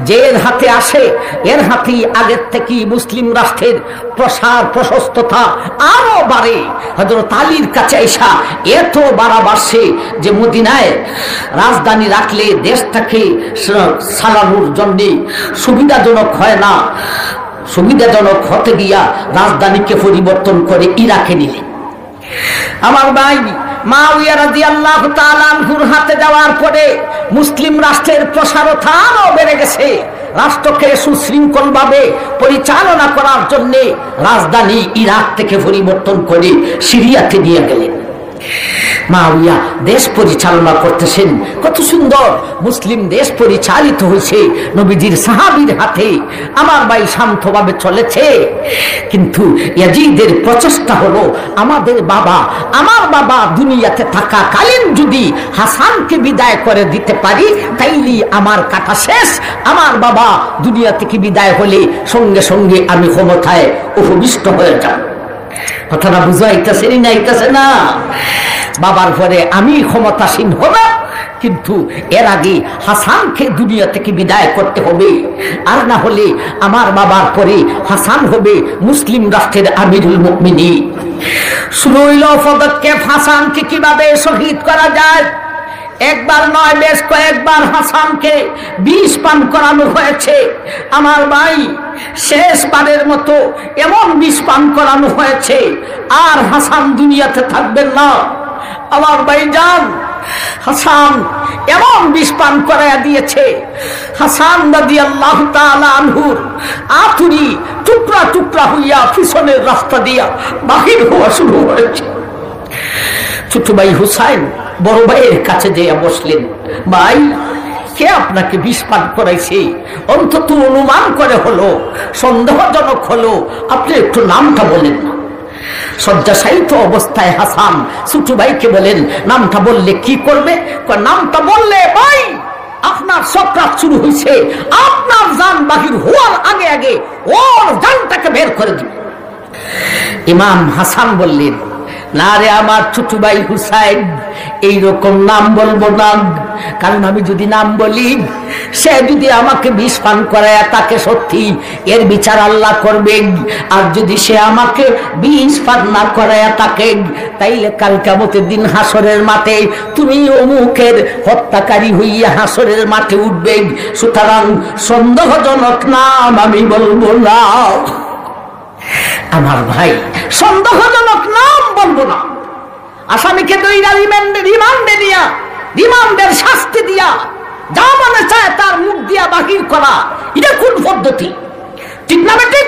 যের হাতে আসে, এর হাতেই আগের থেকে মুসলিম রাষ্ট্রের প্রসার প্রশস্ততা আরো বাড়ে। হযরত আলীর কাছে এসা এত বাড়া বাড়ছে যে মদিনায় রাজধানী রাখলে দেশটাকে চালানোর জন্য সুবিধাজনক হয় না। সুবিধাজনক হতে গিয়া রাজধানীকে পরিবর্তন করে ইরাকে নিলেন। আমার ভাই মাওইয়া রাদিয়াল্লাহু তাআলা আনহুর হাতে যাওয়ার পরে মুসলিম রাষ্ট্রের প্রসারতা আরো বেড়ে গেছে। রাষ্ট্রকে সুশৃঙ্খল ভাবে পরিচালনা করার জন্য রাজধানী ইরাক থেকে পরিবর্তন করে সিরিয়াতে নিয়ে গেলেন। মাওইয়া দেশ পরিচালনা করতেছেন, কত সুন্দর মুসলিম দেশ পরিচালিত হয়েছে নবীজির সাহাবীর হাতে। আমার ভাই শান্তভাবে চলেছে। কিন্তু ইয়াজিদের প্রচেষ্টা হলো আমার বাবা দুনিয়াতে থাকাকালীন যদি হাসানকে বিদায় করে দিতে পারি, তাইলে আমার কাটা শেষ। আমার বাবা দুনিয়া থেকে বিদায় হলে সঙ্গে সঙ্গে আমি ক্ষমতায় উপবিষ্ট হয়ে যাব। কথাটা বুঝাইতেছে না? বাবার পরে আমি ক্ষমতাসীন হব, কিন্তু এর আগে হাসানকে দুনিয়া থেকে বিদায় করতে হবে। আর না হলে আমার বাবার পরে হাসান হবে মুসলিম রাষ্ট্রের আমিরুল মুমিনিন। শুরু হইল পদক্ষেপ, হাসানকে কিভাবে শহীদ করা যায়। একবার নয়, বেশ কয়েকবার হাসানকে বিষ পান করানো হয়েছে। আমার ভাই শেষবারের মতো এমন বিষ পান করানো হয়েছে, আর হাসান দুনিয়াতে থাকবেন না। আমার ভাইজান হাসান এমন বিষ পান করাইয়া দিয়েছে, হাসান রাদিয়াল্লাহু তাআলা আনহুর আতুরি টুকরা টুকরা হইয়া পিছনের রাস্তা দিয়া বাহির হওয়া শুরু হয়েছে। ছোট ভাই হুসাইন বড় ভাইয়ের কাছে যেয়ে বসলেন, ভাই কে আপনাকে বিষ পান করাইছে? অন্তত অনুমান করে হলো, সন্দেহজনক হলো, আপনি একটু নামটা বলেন না। শয্যাশায়িত অবস্থায় হাসান ছোট ভাইকে বলেন, নামটা বললে কি করবে? নামটা বললে ভাই আপনার চক্রাত শুরু হয়েছে, আপনার জান বাহির হওয়ার আগে আগে ওর জানটাকে বের করে দিবে। ইমাম হাসান বললেন, না রে আমার ছোট ভাই হুসাইন, এইরকম নাম বলবো না, কারণ আমি যদি নাম বলি সে যদি আমাকে বিষ পান করায় তাকে সত্যি এর বিচার আল্লাহ করবেন, আর যদি সে আমাকে বিষ পান না করায় তাকে, তাইলে কাল কিয়ামতের দিন হাসরের মাঠে তুমি অমুকের হত্যাকারী হইয়া হাসরের মাঠে উঠবে। সুতরাং সন্দেহজনক নাম আমি বলবো না। আমার ভাই সন্দেহজনক নাম বলবো না। আসামিকে রিমান্ডে দিয়া রিমান্ডের শাস্তি দিয়া যা মনে চায় তার মুখ দিয়া বাহির করা, এটা কোন পদ্ধতি? ঠিক না বেঠিক?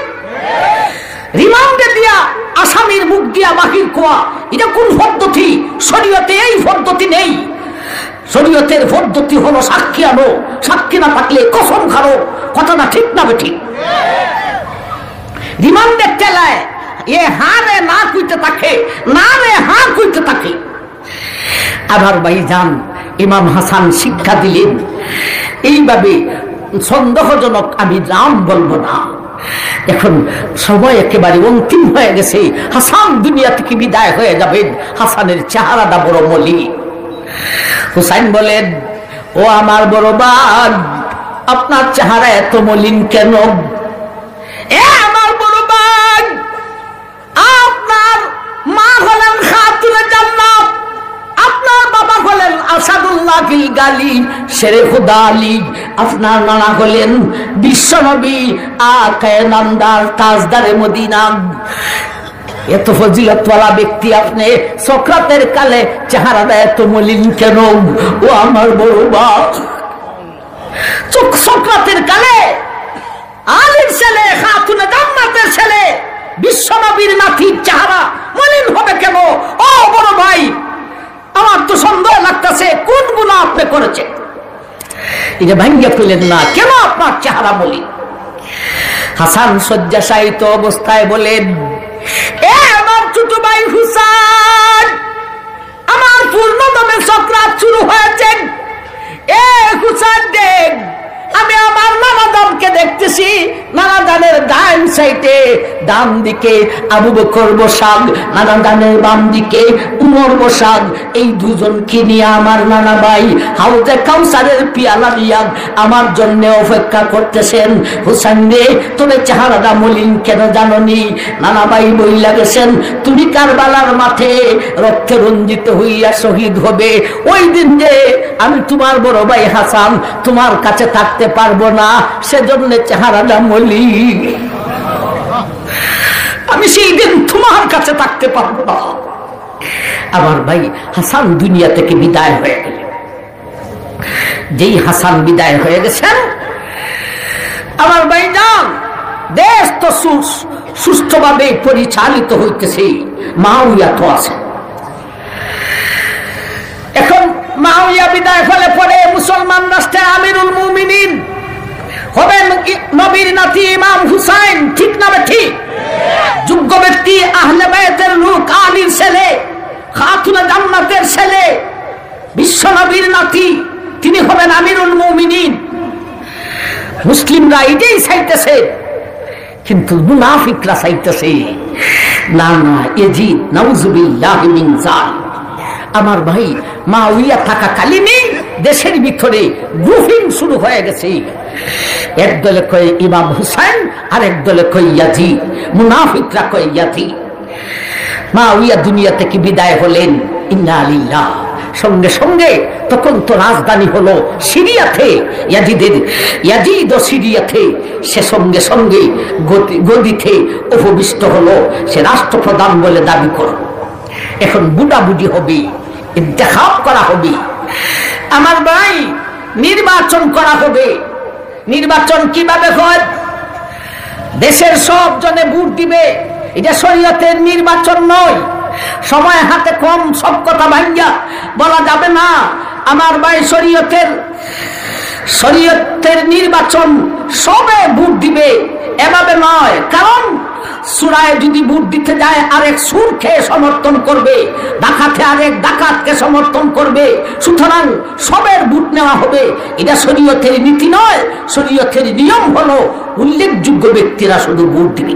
রিমান্ডে দিয়া আসামির মুখ দিয়া বাহির করা, এটা কোন পদ্ধতি? শরীয়তে এই পদ্ধতি নেই। শরীয়তের পদ্ধতি হলো সাক্ষী আনো, সাক্ষী না থাকলে কসম খাও। কথা না ঠিক না বেঠিক? রিমান্ডের তেলায় এ হা রে না কইতে থাকে, না রে হা কইতে থাকে। আবার ভাইজান ইমাম হাসান শিক্ষা দিলেন, এইভাবে সন্দেহজনক আমি নাম বলবো না। এখন সময় একেবারে অন্তিম হয়ে গেছে, হাসান দুনিয়া থেকে বিদায় হয়ে যাবেন। হাসানের চেহারাটা বড় মলিন। হুসাইন বলেন, ও আমার বড় ভাই, আপনার চেহারা এত মলিন কেন? এ আমার বড় ভাই, আপনার মা হলেন খাতুনে জান্নাত, আপনার বাবা হলেন আসাদুল্লাহ বিল গালি শেরে খুদা আলী, আপনার নানা হলেন বিশ্বনবী আকায়ে নামদার তাজদারে মদিনা। এত ফজিলতওয়ালা ব্যক্তি আপনি, সক্রাতের কালে চেহারাটা এত মলিন কেন? ও আমার বড় ভাই, সক্রাতের কালে আলীর ছেলে, খাতুনে জান্নাতের ছেলে, বিশ্বনবীর নাতির চেহারা মলিন হবে কেন? ও বড় ভাই, আমার তো সন্দেহ লাগতেছে কোন গুনাহ আপনি করেছেন। এটা ভাঙ্গিয়া ফেলেন না, কেন আপনার চেহারা মলিন? হাসান শয্যাশায়িত অবস্থায় বলেন, এ আমার ছোট ভাই হুসাইন, আমার পূর্ণদমে সক্রাত শুরু হয়েছে। এ হুসাইন দেখ, আমি আমার নানা জানকে দেখতেছি, নানা জানের ডান সাইডে ডান দিকে আবু বকর বসাক, নানা জানের বাম দিকে উমর বসাক। এই দুজনকে নিয়ে আমার নানা ভাই হাউজে কাউসারের পিয়ালা নিয়ে আমার জন্য অপেক্ষা করতেছেন। হুসাইন রে, তবে চেহারাটা মলিন কেন জাননি? নানা ভাই বইলা গেছেন, তুমি কারবালার মাঠে রক্তে রঞ্জিত হইয়া শহীদ হবে। ওই দিন যে আমি তোমার বড় ভাই হাসান তোমার কাছে থাকতে পারবো না, সেজন্য চেহারাটা মলিন। আমি সেই দিন তোমার কাছে থাকতে পারবো না। আমার ভাই হাসান দুনিয়া থেকে বিদায় হয়ে গেলেন। যেই হাসান বিদায় হয়ে গেছেন, আমার ভাই যান, দেশ তো সুষ্ঠুভাবে পরিচালিত হইতেছে, মুআবিয়া তো আছে। এখন মুআবিয়া বিদায় হলে পরে মুসলমান রাষ্ট্রের আমিরুল মুমিনিন হবেন নবীর নাতি ইমাম হুসাইন। ঠিক না ঠিক? যোগ্য ব্যক্তি, আহলে বাইতের লোক, আলীর ছেলে, খাতুনে জান্নাতের ছেলে, বিশ্ব নবীর নাতি, তিনি হবেন আমিরুল মুমিনিন। মুসলিমরা এটাই চাইতেছে, কিন্তু মুনাফিকরা চাইতেছে না না, ইয়াজিদ নাউযুবিল্লাহি মিন যালিক। আমার ভাই মুআবিয়া থাকাকালীনই দেশের ভিতরে গ্রুপিং শুরু হয়ে গেছে। এক দলে কয় ইমাম হুসাইন, আর এক দলে কয় ইয়াজিদ। মুনাফিকরা কয় ইয়াজিদ। মুআবিয়া দুনিয়া থেকে বিদায় হলেন, ইন্না লিল্লাহ। সঙ্গে সঙ্গে তখন তো রাজধানী হলো সিরিয়াতে, ইয়াজিদ ও সিরিয়াতে। সে সঙ্গে সঙ্গে গদিতে উপবিষ্ট হলো, সে রাষ্ট্রপ্রধান বলে দাবি করল। এখন বুড়াবুড়ি হবে, ইন্তেখাব করা হবে। আমার ভাই, নির্বাচন করা হবে। নির্বাচন কিভাবে হয়? দেশের সব জনে ভোট দিবে। এটা শরীয়তের নির্বাচন নয়। সময় হাতে কম, সব কথা ভাঙ্গা বলা যাবে না। আমার ভাই, শরীয়তের নির্বাচন সবে ভোট দিবে, এভাবে নয়। কারণ সুরায় যদি ভোট দিতে যায় আরেক সুর খেয়ে সমর্থন করবে, ডাকাতে আরেক ডাকাতকে সমর্থন করবে। সুতরাং সবের ভোট নেওয়া হবে, এটা শরীয়তের নীতি নয়। শরীয়তের নিয়ম হলো উল্লেখযোগ্য ব্যক্তিরা শুধু ভোট দিবে।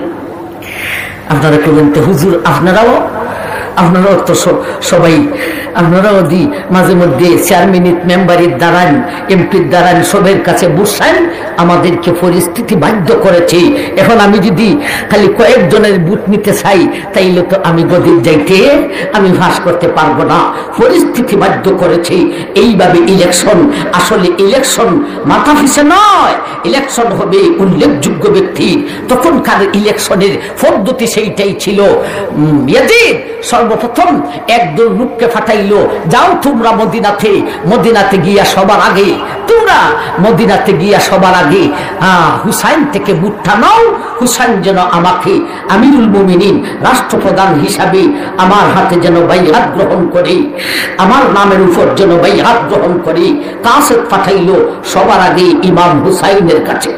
আপনারা কেউ বলতে, হুজুর আপনারাও তো সবাই আপনারাও মাঝে মধ্যে চেয়ারম্যান মেম্বারের দ্বারান, এমপির দ্বারান, সবের কাছে বসান। আমাদেরকে পরিস্থিতি বাধ্য করেছে। এখন আমি যদি খালি কয়েকজনের বুট নিতে চাই, তাইলে তো আমি গদির যাইতে আমি ভাস করতে পারবো না। পরিস্থিতি বাধ্য করেছে। এইভাবে ইলেকশন, আসলে ইলেকশন মাথা পিছে নয়, ইলেকশন হবে উল্লেখযোগ্য ব্যক্তি। তখনকার ইলেকশনের পদ্ধতি সেইটাই ছিল। ইয়াজিদ সর্বপ্রথম একদল লোককে পাঠাইলো, যাও তোমরা মদিনাতে গিয়া সবার আগে, তোমরা মদিনাতে গিয়া সবার আগে হুসাইন থেকে বুটটা নাও। হুসাইন যেন আমাকে আমিরুল মুমিনিন, রাষ্ট্রপ্রধান হিসাবে আমার হাতে যেন বাইআত গ্রহণ করে, আমার নামের উপর যেন বাইআত গ্রহণ করে। কাসেদ পাঠাইলো সবার আগে ইমাম হুসাইনের কাছে।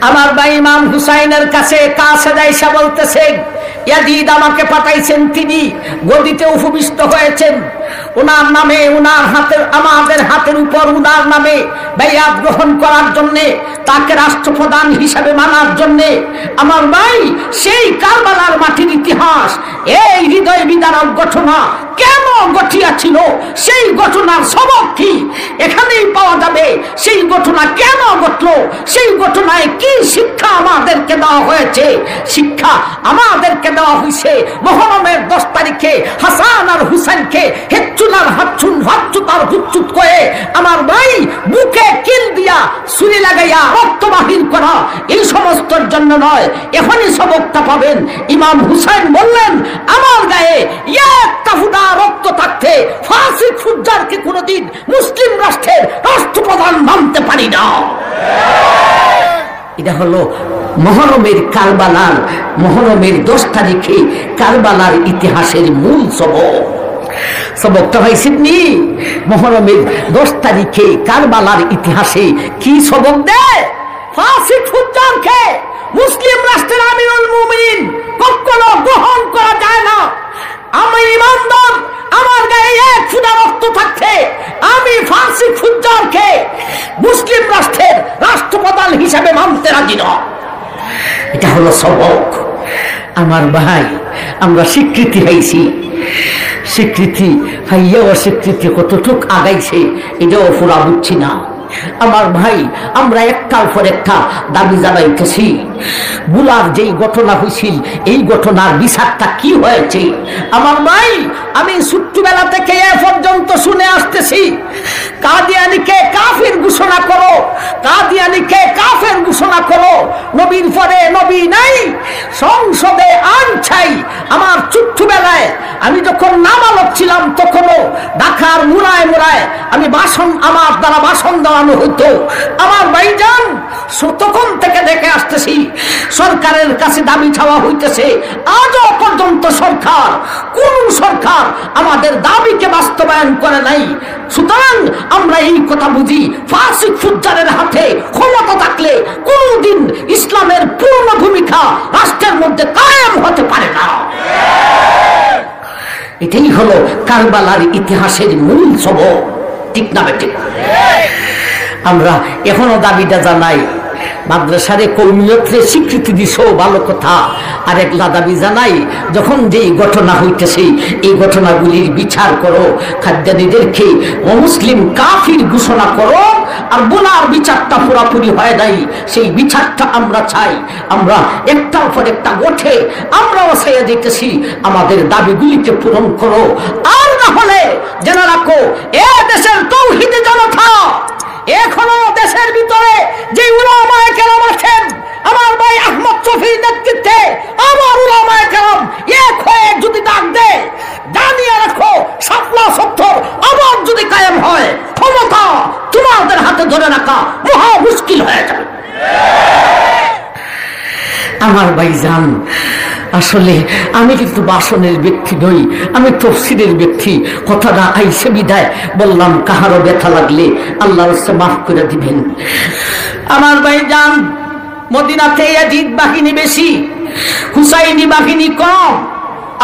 আমার ভাই ইমাম হুসাইনের কাছে কাসেদ আয়েশা বলতেছে, ইয়াজিদ আমাকে পাঠাইছেন, তিনি গদিতে উপবিষ্ট হয়েছেন, ওনার নামে, ওনার হাতের, আমাদের হাতের উপর ওনার নামে বাইআত গ্রহণ করার জন্য, তাকে রাষ্ট্রপ্রধান হিসাবে মানার জন্য। আমার ভাই, সেই কারবালার মাটির ইতিহাস, এই হৃদয় বিদারক ঘটনা কেন ঘটিয়াছিল, সেই ঘটনার সবক কি এখানেই পাওয়া যাবে। সেই ঘটনা কেন ঘটলো, সেই ঘটনায় কি শিক্ষা আমাদেরকে দেওয়া হয়েছে। শিক্ষা আমাদেরকে দেওয়া হয়েছে মুহররমের 10 তারিখে হাসান আর হুসাইনকে হেচ্চুনার হাচ্চুতার হুচ্চুত করে আমার ভাই বুকে কিল দিয়া ছুরি লাগাইয়া রক্ত বাহির করা, এই সমস্তর জন্য নয়। এখনই সবকটা পাবেন। ইমাম হুসাইন বললেন, আমার গায়ে একটা ফুটা রক্ত থাকতে ফাসিক ফুজ্জারকে কোনোদিন মুসলিম রাষ্ট্রের রাষ্ট্রপ্রধান মানতে পারি না। এটা হলো মুহররমের কারবালার, মুহররমের 10 তারিখে কারবালার ইতিহাসের মূল সবকটা হয়েছিনি। মুহররমের 10 তারিখে কারবালার ইতিহাসে কি সবক দেয়? ফাসিক ফুজ্জারকে মুসলিম রাষ্ট্রের আমিরুল মুমিনিন কখনো গ্রহণ করা যায় না। আমি ইমানদার, আমার গায়ে এক ফোঁটা রক্ত থাকতে আমি ফাসিক ফুজ্জারকে মুসলিম রাষ্ট্রের রাষ্ট্রপ্রধান হিসাবে মানতে রাজি না। এটা হলো সবক। আমার ভাই, আমরা স্বীকৃতি পাইছি, স্বীকৃতি ভাইয়া অস্বীকৃতি কতটুক আগাইছে এটাও পুরা বুঝছি না। আমার ভাই, আমরা একটার পর একটা দাবি জানাইতেছি। বুলার যেই ঘটনা হয়েছিল, এই ঘটনার বিচারটা কি হয়েছে? আমার ভাই, আমি ছোট্টবেলা থেকে এ পর্যন্ত শুনে আসতেছি, কাদিয়ানীকে কাফির ঘোষণা করো, কাদিয়ানীকে কাফের ঘোষণা করো, নবীর পরে নবী নাই, সংসদে আইন চাই। আমার ছোট্টবেলায় আমি যখন নাবালক ছিলাম, তখনও ঢাকার মুড়ায় মুড়ায় আমি আমার দ্বারা ভাষণ দেওয়ানো হইতো। আমার ভাইজান, তখন থেকে দেখে আসতেছি সরকারের কাছে দাবি চাওয়া হইতেছে। আজও পর্যন্ত কোন সরকার আমাদের দাবিকে বাস্তবায়ন করে নাই। সুতরাং আমরা এই কথা বুঝি, ফাসিক ফুজ্জারের হাতে ক্ষমতা থাকলে কোনদিন ইসলামের পূর্ণ ভূমিকা রাষ্ট্রের মধ্যে কায়েম হতে পারে না। এটাই হলো কারবালার ইতিহাসের মূল সবক, ঠিক না বেঠিক? আমরা এখনো দাবিটা জানাই। মাদ্রাসারে কৌমিয়তরে স্বীকৃতি দিছ, ভালো কথা। আরেকলা দাবি জানাই, যখন যেই ঘটনা হইতেছে এই ঘটনাগুলির বিচার করো, খাদ্যানীদেরকে অমুসলিম কাফির ঘোষণা করো। আর বোনার বিচারটা পুরাপুরি হয় নাই, সেই বিচারটা আমরা চাই। আমরা একটার পর একটা গোঠে আমরাও চাইয়া দিতেছি, আমাদের দাবিগুলিকে পূরণ করো। আর না হলে জেনে রাখো, এ দেশের তৌহিদি জনতা এখনো দেশের ভিতরে যে উলামায়ে কেরাম আছেন, আমার ভাই আহমদ শফীর নেতৃত্বে আমার উলামায়ে কেরাম এক হয়ে যদি ডাক দেয়, জানিয়ে রাখো আমার ভাইজান, আসলে আমি কিন্তু বাসনের ব্যক্তি নই, আমি তফসিরের ব্যক্তি। কথাটা আইসে বিদায় বললাম, কাহারও ব্যথা লাগলে আল্লাহর কাছে মাফ করে দিবেন। আমার ভাইজান, মদিনাতে ইয়াজিদ বাহিনী বেশি, হুসাইনি বাহিনী কম।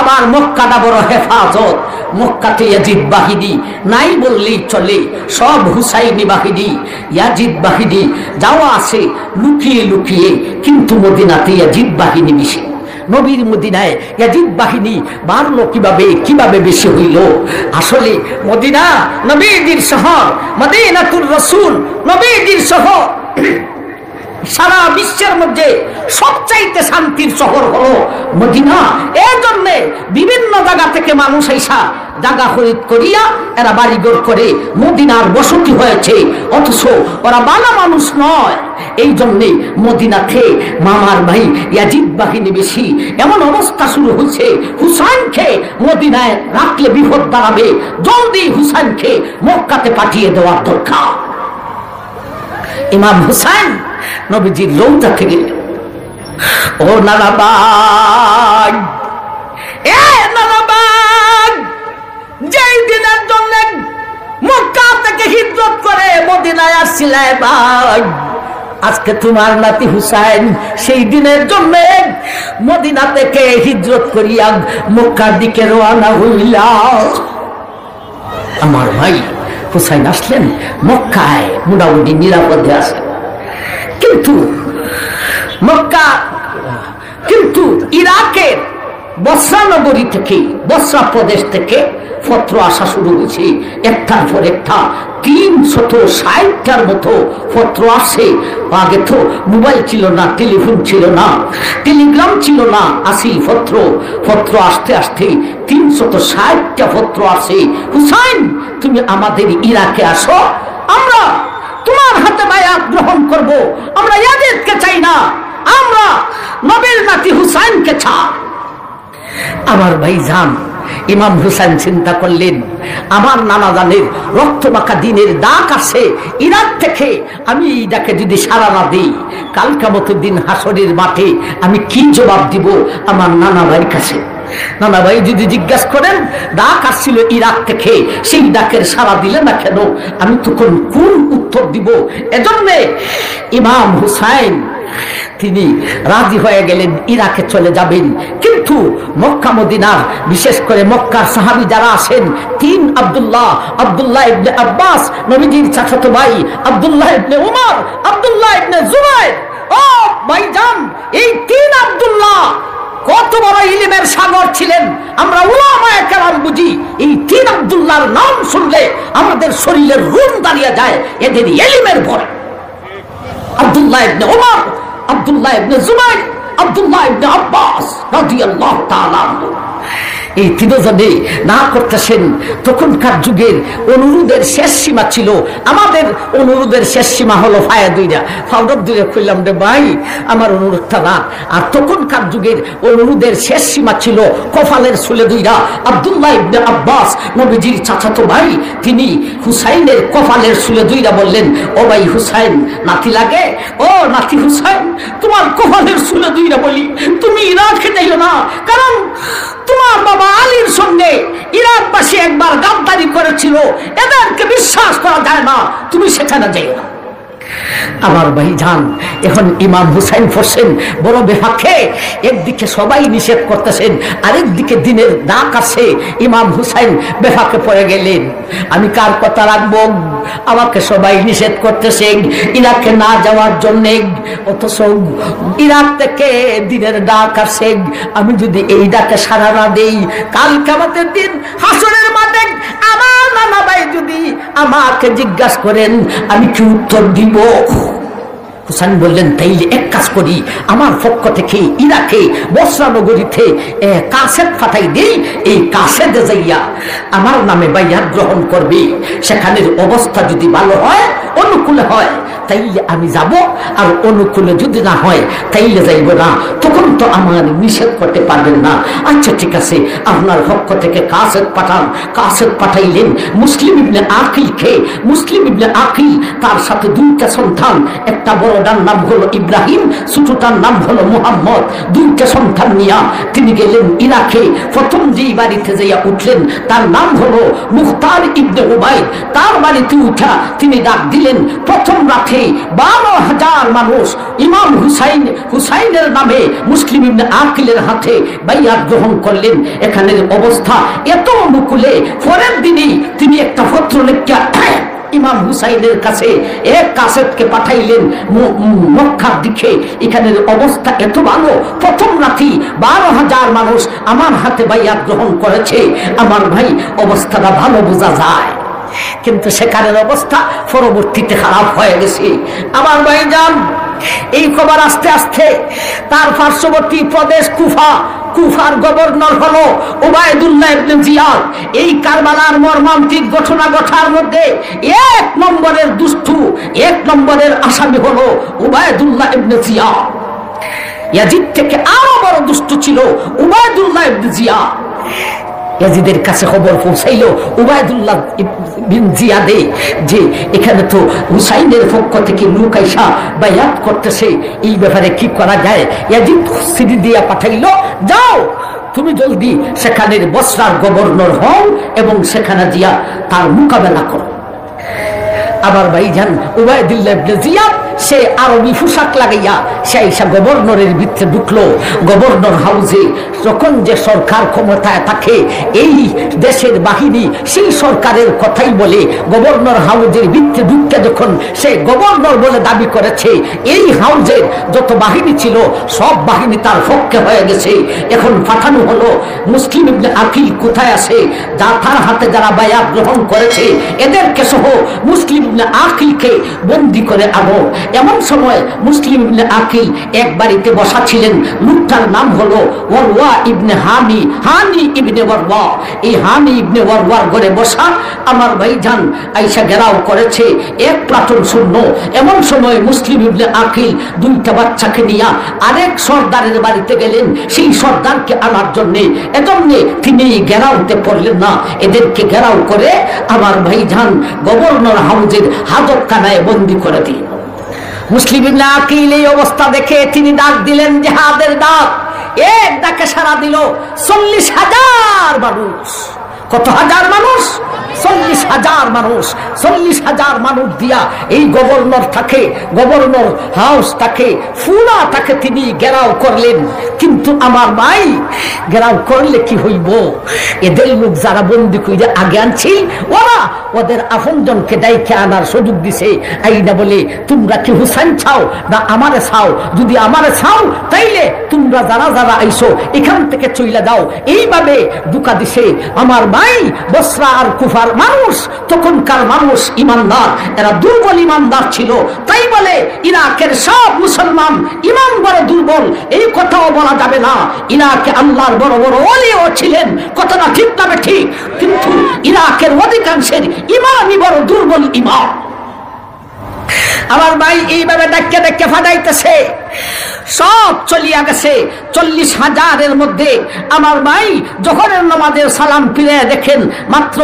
আবার মক্কাটা বড় হেফাজত, মক্কাতে ইয়াজিদ বাহিনী নাই বললেই চলে, সব হুসাইনি বাহিনী, ইয়াজিদ বাহিনী যাওয়া আছে লুকিয়ে লুকিয়ে, কিন্তু মদিনাতে ইয়াজিদ বাহিনী বেশি। নবীর মদিনায় ইয়াজিদ বাহিনী বাড়লো কিভাবে বেশি হইল? আসলে মদিনা নবীজির শহর, মদিনাতুর রাসূল নবীজির শহর। সারা বিশ্বের মধ্যে সবচাইতে শান্তির শহর হলো মদিনা। এর জন্য বিভিন্ন জায়গা থেকে মানুষ আইসা জায়গা খরিদ করিয়া এরা বাড়িঘর করে মদিনার বসতি হয়েছে, অথচ ওরা বালা মানুষ নয়। এই জন্যে মদিনাতে মামার ভাই ইয়াজিদ বাহিনী বেশি। এমন অবস্থা শুরু হয়েছে, হুসাইনকে মদিনায় রাখলে বিপদ দাঁড়াবে, জলদি হুসাইনকে মক্কাতে পাঠিয়ে দেওয়ার দরকার। ইমাম হুসাইন নবীজির রওজা থেকে, ও নানাবাগ, এ নানাবাগ, যেই দিনের জন্য মক্কা থেকে হিজরত করে মদিনায় আসছিলে ভাই, আজকে তোমার নাতি হুসাইন সেই দিনের জন্য মদিনা থেকে হিজরত করিয়া মক্কার দিকে রওনা হইলা। আমার ভাই হুসাইন আসলেন মক্কায়, মোটামুটি নিরাপদে আছে, কিন্তু ইরাকের বসরা নগরী থেকে, বসরা প্রদেশ থেকে পত্র আসা শুরু হয়েছে, একটার পর একটা 360টার মতো পত্র আসে। আগে তো মোবাইল ছিল না, টেলিফোন ছিল না, টেলিগ্রাম ছিল না, আসি পত্র আসতে আসতে 360টা পত্র আসে। হুসাইন, তুমি আমাদের ইরাকে আসো, আমরা তোমার হাতে বায়াত গ্রহণ করব, আমরা ইয়াজিদকে চাই না, আমরা নবীর নাতি হুসাইনকে চাই। আমার ভাইজান ইমাম হুসাইন চিন্তা করলেন, আমার নানা জানের রক্তমাখা দিনের দাগ আছে ইরাক থেকে, আমি এটাকে যদি সারা না দিই, কাল কিয়ামতের দিন হাসরের মাঠে আমি কি জবাব দিব আমার নানা ভাইয়ের কাছে? নানা ভাই যদি জিজ্ঞাসা করেন ডাক আসছিল ইরাক থেকে, সেই ডাকের সাড়া দিলে না কেন, আমি তখন কোন উত্তর দিব? এজন্য ইমাম হুসাইন তিনি রাজি হয়ে গেলেন, ইরাকে চলে যাবেন। কিন্তু মক্কা মদিনার, বিশেষ করে মক্কার সাহাবী যারা আছেন, 3 আব্দুল্লাহ ইবনে আব্বাস, নবীজির চাচাতো ভাই, আব্দুল্লাহ ইবনে উমর, আব্দুল্লাহ ইবনে জুবাইর। ও ভাইজান, এই 3 আব্দুল্লাহ কত বড় ইলমের সাগর ছিলেন, আমরা উলামায়ে কেরাম বুঝি। এই 3 আব্দুল্লাহর নাম শুনলে আমাদের শরীরের রুম দাঁড়িয়ে যায় এদের ইলমের ভরে। আব্দুল্লাহ ইবনে উমর, আব্দুল্লাহ ইবনে জুবাইর, আব্দুল্লাহ ইবনে আব্বাস রাদিয়াল্লাহু তাআলা। এই তিনজনে না করতেছেন। তখনকার যুগের অনুরোধের শেষ সীমা ছিল, আমাদের অনুরোধের শেষ সীমা হলো ফায়া দুইটা, ফাউডার দুইটা খুললাম রে ভাই, আমার অনুরোধটা না। আর তখনকার যুগের অনুরোধের শেষ সীমা ছিল কপালের চুলে দুইটা। আব্দুল্লাহ ইবনে আব্বাস নবীজির চাচাতো ভাই, তিনি হুসাইনের কপালের চুলে দুইটা বললেন, ও ভাই হুসাইন, নাতি লাগে? ও নাতি হুসাইন, তোমার কপালের চুলে দুইটা বলি, তুমি ইরাকে যাইও না, কারণ তোমার বাবা আলীর সঙ্গে ইরাকবাসী একবার গাদ্দারি করেছিল, এদেরকে বিশ্বাস করা যায় না, তুমি সেখানে যাই না। আমার ভাইজান, এখন ইমাম হুসাইন পড়ছেন বড় বেহাকে, একদিকে সবাই নিষেধ করতেছেন, আরেকদিকে দিনের ডাক আছে। ইমাম হুসাইন বেহাকে পড়ে গেলেন, আমি কার কথা রাখবো? আমাকে সবাই নিষেধ করতেছে ইরাকে না যাওয়ার জন্য, অথচ ইরাক থেকে দিনের ডাক আছে। আমি যদি এই ডাকে সাড়া না দেই, কাল কিয়ামতের দিন হাসরের মাঠে আমার নানা ভাই যদি আমাকে জিজ্ঞাসা করেন, আমি কি উত্তর দিব? হুসাইন বললেন, তাইলে এক কাজ করি, আমার পক্ষ থেকে ইরাকে বসরা নগরীতে কাসেদ পাঠাই দেই, এই কাসেদে যাইয়া আমার নামে বাইয়াত গ্রহণ করবে। সেখানের অবস্থা যদি ভালো হয়, অনুকূলে হয়, তাইলে আমি যাব, আর অনুকূলে যদি না হয় তাইলে যাইব না। তখন তো আমার নিষেধ করতে পারবেন না। আচ্ছা ঠিক আছে, আপনার পক্ষ থেকে কাসেদ পাঠান। কাসেদ পাঠাইলেন মুসলিম ইবনে আকিলকে। মুসলিম ইবনে আকিল তার সাথে দুইটা সন্তান, একটা বড়টার নাম হলো ইব্রাহিম, ছোটটার নাম হলো মুহাম্মদ। দুইটা সন্তান নিয়া তিনি গেলেন ইরাকে। প্রথম যেই বাড়িতে যাইয়া উঠলেন তার নাম হলো মুখতার ইবনে উবাইদ। তার বাড়িতে উঠা তিনি ডাক দিলেন। প্রথম রাতে 12,000 মানুষ ইমাম হুসাইনের নামে মুসলিম ইবনে আকিলের হাতে বাইয়াত গ্রহণ করলেন। এখানের অবস্থা এত অনুকূলে, পরের দিনই তিনি একটা পত্র লিখিয়া ইমাম হুসাইনের কাছে এক কাসেদকে পাঠাইলেন মক্কার দিকে। এখানের অবস্থা এত ভালো, প্রথম রাতি 12,000 মানুষ আমার হাতে বাইয়াত গ্রহণ করেছে। আমার ভাই, অবস্থাটা ভালো বোঝা যায়, কিন্তু সেখানের অবস্থা পরবর্তীতে খারাপ হয়ে গেছে। আমার ভাইজান, এই খবর আস্তে আস্তে তার পার্শ্ববর্তী প্রদেশ কুফার গভর্নর হলো উবাইদুল্লাহ ইবনে জিয়াদ। এই কারবালার মর্মান্তিক ঘটনা ঘটার মধ্যে 1 নম্বরের দুষ্টু, 1 নম্বরের আসামি হলো উবাইদুল্লাহ ইবনে জিয়াদ। ইয়াজিদ থেকে আরো বড় দুষ্ট ছিল উবাইদুল্লাহ ইবনে জিয়াদ। ইয়াজিদের কাছে খবর পৌঁছাইল উবাইদুল্লাহ বিন জিয়াদে যে এখানে তো হুসাইনের পক্ষ থেকে লোক আইসা বায়াত করতেছে, এই ব্যাপারে কি করা যায়। ইয়াজিদ চিঠি দিয়া পাঠাইল, যাও তুমি জলদি সেখানের বসরার গভর্নর হও এবং সেখানে দিয়া তার মোকাবেলা করো। আমার ভাইজান উবাইদুল্লাহ ইবনে জিয়াদ সে আরবি পোশাক লাগাইয়া সে আইসা গভর্নরের ভিতরে ঢুকলো। গভর্নর হাউসে যখন যে সরকার ক্ষমতায় থাকে, এই দেশের বাহিনী সেই সরকারের কথাই বলে। গভর্নর হাউসের ভিতরে ঢুকতে যখন সে গভর্নর বলে দাবি করেছে, এই হাউসের যত বাহিনী ছিল সব বাহিনী তার পক্ষে হয়ে গেছে। এখন পাঠানো হলো মুসলিম ইবনে আকিল কোথায় আছে, যা তার হাতে যারা বায়াত গ্রহণ করেছে এদেরকে সহ মুসলিম ইবনে আকিলকে বন্দী করে আনো। এমন সময় মুসলিম ইবনে আকিল এক বাড়িতে বসা ছিলেন। লোকটার নাম হলো ওয়ারওয়া ইবনে হানি ইবনে ওয়ারওয়া। এই হানি ইবনে ওয়ারওয়ার ঘরে বসা। আমার ভাইজান আইসা ঘেরাও করেছে, এক প্লাটুন শূন্য। এমন সময় মুসলিম ইবনে আকিল দুইটা বাচ্চাকে নিয়ে আরেক সর্দারের বাড়িতে গেলেন সেই সর্দারকে আনার জন্যে। এজন্য তিনি ঘেরাওতে পড়লেন না, এদেরকে ঘেরাও করে আমার ভাইজান গভর্নর হাউজের হাজতখানায় বন্দী করে দিলেন। মুসলিম ইবনে আকিল এই অবস্থা দেখে তিনি ডাক দিলেন জিহাদের ডাক। এক ডাকে সারা দিল 40,000 মানুষ। কত হাজার মানুষ? 40,000 মানুষ। 40,000 মানুষ দিয়া এই গভর্নর হাউসটাকে পুরাটাকে তিনি ঘেরাও করলেন। কিন্তু আমার ভাই, ঘেরাও করলে কি হইব? এদের লোক যারা বন্দী করে আগে আনছি, ওরা ওদের আপনজনকে ডাইকে আনার সুযোগ দিছে। আইনা বলে, তোমরা কি হুসাইন চাও না আমারে চাও? যদি আমারে চাও তাইলে তোমরা যারা যারা আইসো এখান থেকে চইলা যাও। এইভাবে দুকা দিছে। আমার ভাই, বসরা আর কুফার মানুষ, তখনকার মানুষ ইমানদার, এরা দুর্বল ইমানদার ছিল। তাই বলে ইরাকের সব মুসলমান ইমান বড় দুর্বল এই কথাও বলা যাবে না। ইরাকে আল্লাহর বড় বড় ওলিও ছিলেন, কথাটা ঠিক তবে ঠিক, কিন্তু ইরাকের অধিকাংশের ইমানই বড় দুর্বল ইমান। আমার ভাই এইভাবে ডাক্কে ডাক্কে ফাটাইতেছে, সব চলিয়া গেছে। 40,000-এর মধ্যে আমার ভাই জোহরের নামাজের সালাম ফিরে দেখেন মাত্র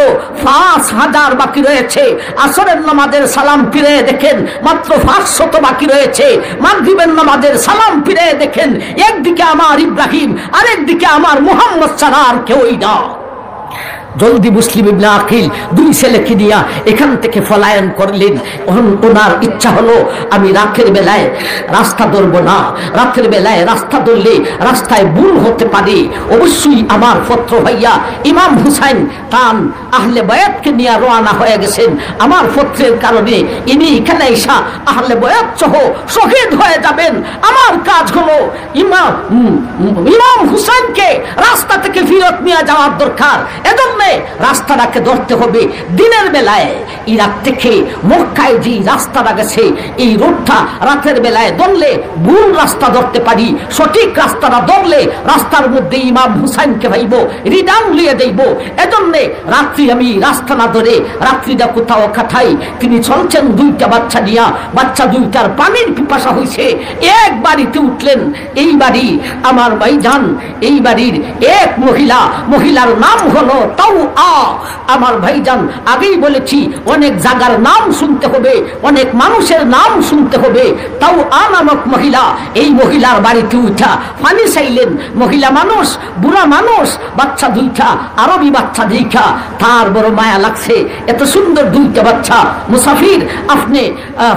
5,000 বাকি রয়েছে। আসরের নামাজের সালাম ফিরে দেখেন মাত্র 500 বাকি রয়েছে। মাগরিবের নামাজের সালাম ফিরে দেখেন একদিকে আমার ইব্রাহিম, আরেকদিকে আমার মুহাম্মদ ছাড়া আর কেউই না। জলদি মুসলিম ইবনে আকিল দুই ছেলেকে নিয়ে এখান থেকে পলায়ন করলেন। ওনার ইচ্ছা হলো, আমি রাতের বেলায় রাস্তা ধরবো না, রাতের বেলায় রাস্তা ধরলে রাস্তায় ভুল হতে পারে। অবশ্যই আমার পত্র ভাইয়া ইমাম হুসাইন তান আহলে বায়াতকে নিয়ে রওনা হয়ে গেছেন। আমার পত্রের কারণে ইনি এখানে এসা আহলে বায়াত সহ শহীদ হয়ে যাবেন। আমার কাজ হলো ইমাম হুসাইনকে রাস্তা থেকে ফিরত নিয়ে যাওয়ার দরকার। এজন্য রাস্তাটাকে ধরতে হবে দিনের বেলায়। ইরাক থেকে মক্কায় যে রাস্তাটা গেছে এই রোডটা রাতের বেলায় ধরলে ভুল রাস্তা ধরতে পারি, সঠিক রাস্তাটা ধরলে রাস্তার মধ্যে ইমাম হুসাইনকে ভাইব রিডাউন লিয়ে দেব। এজন্য রাত্রি আমি রাস্তা না ধরে রাত্রিটা কোথাও কাটাই। তিনি চলছেন দুইটা বাচ্চা নিয়া, বাচ্চা দুইটার পানির পিপাসা হয়েছে, এক বাড়িতে উঠলেন। এই বাড়ি আমার ভাইজান, এই বাড়ির এক মহিলার নাম হলো তাও আমার ভাইজান আগেই বলেছি অনেক জায়গার নাম শুনতে হবে, অনেক মানুষের নাম শুনতে হবে। তাও নামক মহিলা, এই মহিলার বাড়িতে উঠা পানি চাইলেন। মহিলা মানুষ, বুড়া মানুষ, বাচ্চা দুইটা, আরবি বাচ্চা দুইটা, তার বড় মায়া লাগছে। এত সুন্দর দুইটা বাচ্চা, মুসাফির আপনি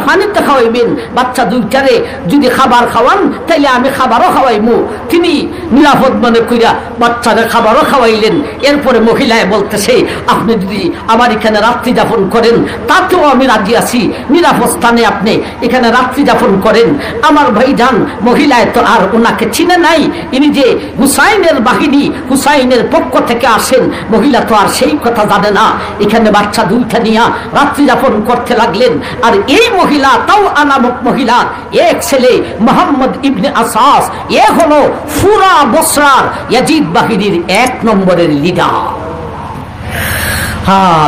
পানিতে খাওয়াইবেন বাচ্চা দুইটারে, যদি খাবার খাওয়ান তাইলে আমি খাবারও খাওয়াইমু। তিনি নিরাপদ মনে কইরা বাচ্চারে খাবারও খাওয়াইলেন। এরপরে মহিলায় বলতেছে আপনি যদি আমার এখানে রাত্রি যাপন করেন তাতেও আমি রাজি আছি, নিরাপদ স্থানে আপনি এখানে রাত্রি যাপন করেন। আমার ভাইজান মহিলায় তো আর ওনাকে চিনে নাই, ইনি যে হুসাইনের বাহিনী, হুসাইনের পক্ষ থেকে আসেন, মহিলা তো আর সেই কথা জানে না। এখানে বাচ্চা দুইটা নিয়ে রাত্রি যাপন করতে লাগলেন। আর এই মহিলা তাও নামক মহিলা এক ছেলে মোহাম্মদ ইবনে আসাস, এ হলো ফুরা বসরার ইয়াজিদ বাহিনীর 1 নম্বরের লিডার।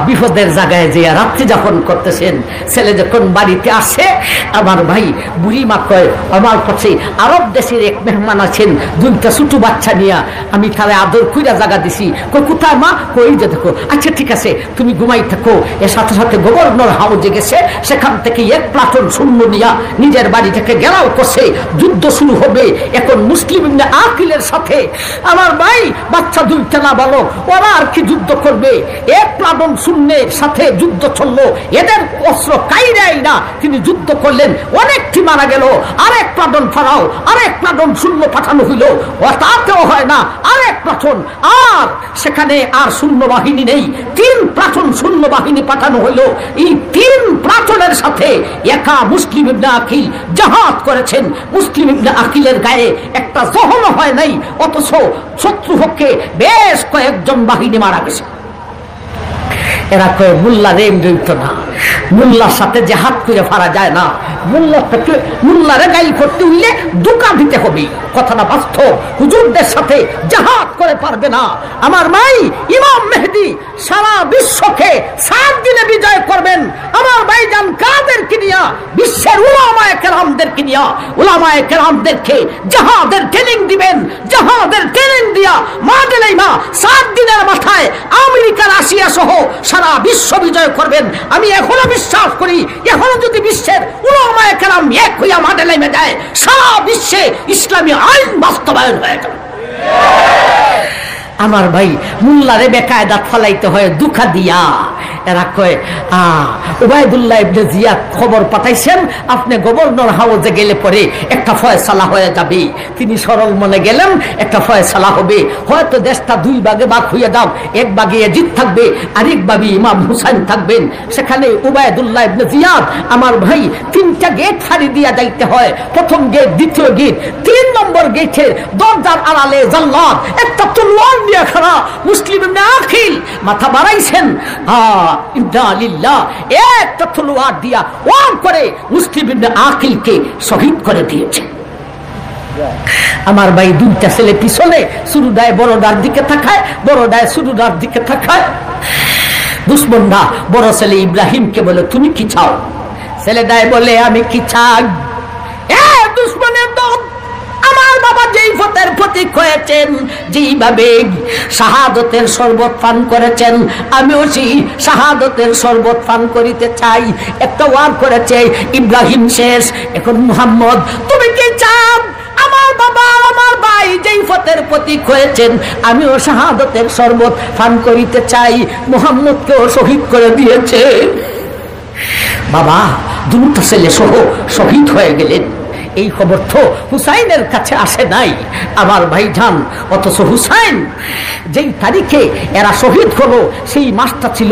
বিপদের জায়গায় যে রাত্রি যাপন করতেছেন, ছেলে যখন বাড়িতে আসে, আমার ভাই বুড়ি মা কয় আমার কাছে আরব দেশের এক মেহমান আছেন, দুইটা ছোট বাচ্চা নিয়ে, আমি তারে আদর কইরা জায়গা দিছি। কই কোথায় মা? কই যে দেখো। আচ্ছা ঠিক আছে তুমি ঘুমাই থাকো। এর সাথে সাথে গভর্নর হাউজে গেছে, সেখান থেকে 1 প্লাটুন সৈন্য নিয়া নিজের বাড়ি থেকে ঘেরাও করছে, যুদ্ধ শুরু হবে। এখন মুসলিম ইবনে আকিলের সাথে আমার ভাই বাচ্চা দুইটা না বলো, ওরা আর কি যুদ্ধ করবে? 1 প্লাটুন সৈন্যের সাথে যুদ্ধ চললো, এদের অস্ত্র কাইরাই না, তিনি যুদ্ধ করলেন, অনেকটি মারা গেল। আরেক প্লাটুন ফারাও, আরেক প্লাটুন সৈন্য পাঠানো হইল, তাতেও হয় না, আরেক প্লাটুন, আর সেখানে আর সৈন্য বাহিনী নেই, 3 প্লাটুন সৈন্য বাহিনী পাঠানো হইল। এই 3 প্লাটুনের সাথে একা মুসলিম ইবনে আকিল জাহাদ করেছেন। মুসলিম ইবনে আকিলের গায়ে একটা জখমও হয় নাই, অথচ শত্রুপক্ষে বেশ কয়েকজন বাহিনী মারা গেছে। এরা কয়ে মোল্লা রে জড়িত না, মোল্লার সাথে জেহাদ করে ফারা যায় না, মোল্লারে গাইল করতে হইলে দুকা দিতে হবে। কথাটা বাস্তব, হুজুরদের সাথে জেহাদ করে পারবে না। আমার ভাই ইমাম মেহেদী সারা বিশ্বকে 7 দিনে বিজয় করবেন। আমার ভাইজান কাদেরকে নিয়া? বিশ্বের উলামায়ে কেরামদেরকে নিয়া, উলামায়ে কেরামদেরকে জেহাদের ট্রেনিং দিবেন। জেহাদের ট্রেনিং দিয়া মাদেলাইমা 7 দিনের মাথায় আমেরিকা, রাশিয়া সহ সারা বিশ্ব বিজয় করবেন। আমি এখনো বিশ্বাস করি, এখনো যদি বিশ্বের উলামায়ে কেরাম এক হইয়া মাঠে নেমে যায়, সারা বিশ্বে ইসলামী আইন বাস্তবায়ন হয়ে যাবে। আমার ভাই মোল্লারে বেকায়দাত ফলাইতে হয় দুঃখা দিয়া। এরা কয় উবাইদুল্লাহ ইবনে জিয়াদ খবর পাঠাইছেন, আপনি গভর্নর হাউসে গেলে পরে একটা ফয়সালা হয়ে যাবে। তিনি সরল মনে গেলেন, একটা ফয়সালা হবে। হয়তো দেশটা 2 ভাগে ভাগ হয়ে দাও, 1 ভাগে ইয়াজিদ থাকবে, আরেক ভাগে ইমাম হুসাইন থাকবেন। সেখানে উবাইদুল্লাহ ইবনে জিয়াদ আমার ভাই 3টা গেট ফাড়ি দিয়া যাইতে হয়। প্রথম গেট, দ্বিতীয় গেট, 3 নম্বর গেটের দরজার আড়ালে জাল্লাদ একটা তলোয়ার নিয়ে খাড়া। মুসলিম ইবনে আকিল মাথা বাড়াইছেন, একটা তলোয়ার দিয়া ওয়ান করে মুসলিম ইবনে আকিলকে শহীদ করে দিয়েছে। আমার ভাই 2টা ছেলে পিছনে, ছোটদায় বড়দার দিকে তাকায়, বড়দায় ছোটদার দিকে তাকায়। দুশ্মনরা বড় ছেলে ইব্রাহিমকে বলে তুমি কি চাও? ছেলেদায় বলে আমি কি চাই? দুশ্মনের দল, আমার বাবা যেই পথের প্রতীক হয়েছেন, যেইভাবে শাহাদতের শরবত পান করেছেন, আমিও সেই শাহাদতের শরবত পান করিতে চাই। একটা ওয়ার করেছে ইব্রাহিম শেষ, এখন মুহাম্মদ তুমি কি চাও? আমার বাবা আমার ভাই যেই পথের প্রতীক হয়েছেন, আমিও শাহাদতের শরবত পান করিতে চাই। মুহাম্মদকেও শহীদ করে দিয়েছে। বাবা 2টা ছেলে সহ শহীদ হয়ে গেলেন। এই খবর তো হুসাইনের কাছে আসে নাই আমার ভাইজান। অথচ হুসাইন যেই তারিখে এরা শহীদ হলো, সেই মাসটা ছিল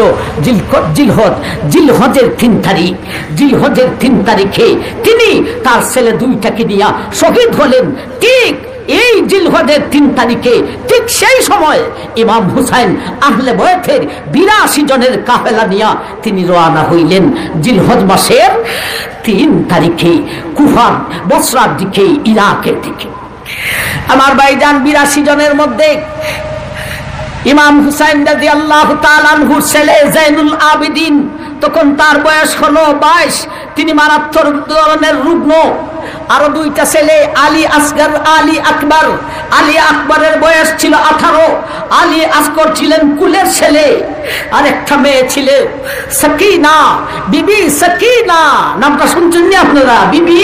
জিলহজের 3 তারিখ। জিলহজের 3 তারিখে তিনি তার ছেলে 2টাকে নিয়ে শহীদ হলেন। ঠিক এই জিলহজের 3 তারিখে ঠিক সেই সময় ইমাম হুসাইন আহলে বয়তের 82 জনের কাফেলা নিয়ে তিনি রওনা হইলেন জিলহজ মাসের 3 তারিখে কুফা বসরার দিকে, ইরাকের দিকে। আমার ভাইজান 82 জনের মধ্যে ইমাম হুসাইন রাদিয়াল্লাহু তাআলা আনহুর ছেলে জাইনুল আবেদিন, তখন তার বয়স হলো 22, তিনি মারাত্মক ধরনের রুগ্ন। আরো 2টা ছেলে আলী আসগর, আলী আকবর। আলী আকবরের বয়স ছিল 18, আলী আসগর ছিলেন কুলের ছেলে। আর একটা মেয়ে ছিল সাকিনা, বিবি সাকিনা, নামটা শুনছেন না আপনারা? বিবি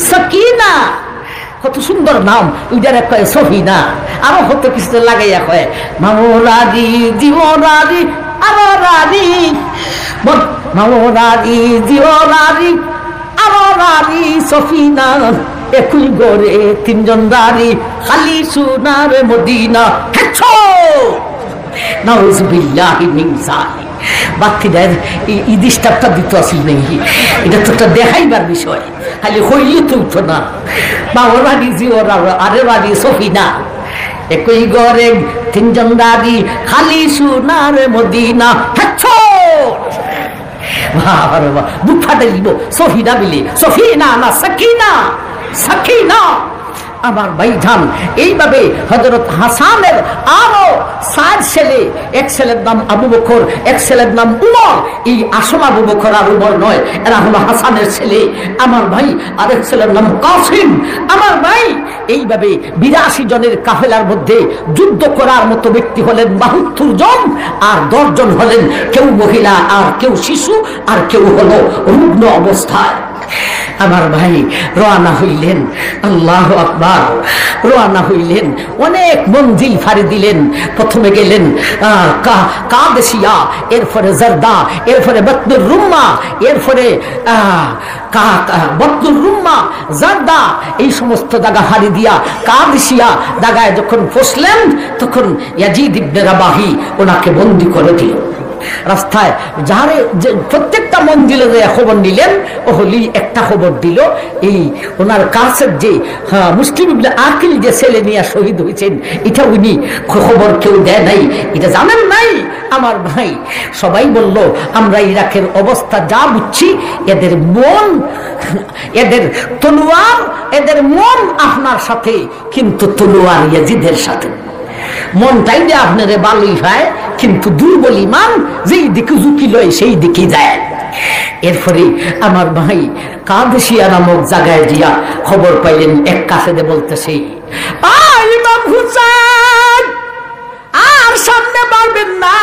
সাকিনা, কত সুন্দর নাম। ওইটার এক কয় সফিনা, আরো কত কিছু লাগাইয়া কয় মামুরাদি জীবনাদি আমারাদি, মামুরাদি জীবনাদি আমারাদি সফিনা, একই গড়ে 3 জন রানী, খালি সোনার মদিনা। হেচ্ছো নাউজুবিল্লাহি মিন যালিক। বাতিদার এই ডিস্টার্বটা দিত আসিল নাকি? এটা তো একটা দেখাইবার বিষয়, খালি হইলে তো উঠো না। বাবা রানী জিওর আরে রানী সফিনা, একই গড়ে 3 জন রানী, খালি সোনার মদিনা। হেচ্ছো বুক ফাটে দিব। সফিনা বিলি, সফিনা না সাকিনা, সাকিনা। আমার ভাইজান এইভাবে হযরত হাসানের আরো 4 ছেলে, এক ছেলের নাম আবু বকর, এক ছেলের নাম উমর। এই আসল আবু বকর আর উমর নয়, এরা হলো হাসানের ছেলে। আমার ভাই আরেক ছেলের নাম কাসিম। আমার ভাই এইভাবে 82 জনের কাফেলার মধ্যে যুদ্ধ করার মতো ব্যক্তি হলেন 72 জন, আর 10 জন হলেন কেউ মহিলা, আর কেউ শিশু, আর কেউ হলো রুগ্ন অবস্থায়। আমার ভাই রওনা হইলেন, আল্লাহু আকবার, রওনা হইলেন। অনেক মঞ্জিল ফাড়ি দিলেন। প্রথমে গেলেন কাদেশিয়া, এরপরে জারদা, এরপরে বতনুর রুম্মা, এরপরে বতনুর রুম্মা, জারদা, এই সমস্ত জায়গা হারি দিয়া কাদেশিয়া জায়গায় যখন পৌঁছলেন, তখন ইয়াজিদ ইবনে রাবাহি ওনাকে বন্দী করে দিল। রাস্তায় যারে প্রত্যেকটা মঞ্জিলে যে খবর নিলেন, ও হলি একটা খবর দিল, এই ওনার কাছের যে মুসলিম ইবনে আকিল যে ছেলে নিয়ে শহীদ হয়েছেন, এটা উনি খবর কেউ দেয় নাই, এটা জানেন নাই। আমার ভাই সবাই বলল, আমরা ইরাকের অবস্থা যা বুঝছি, এদের মন, এদের তলোয়ার, এদের মন আপনার সাথে, কিন্তু তলোয়ার ইয়াজিদের সাথে। মনটাই যে আপনারে ভালোই হয়, কিন্তু দুর্বল ইমান যেই দিকে ঝুঁকি লয় সেই দিকে যায়। এরপরে আমার ভাই কাদেশিয়া নামক জায়গায় দিয়া খবর পাইলেন, এক কাফেরে বলতেছে, ইমাম হুসাইন আর সামনে পারবেন না,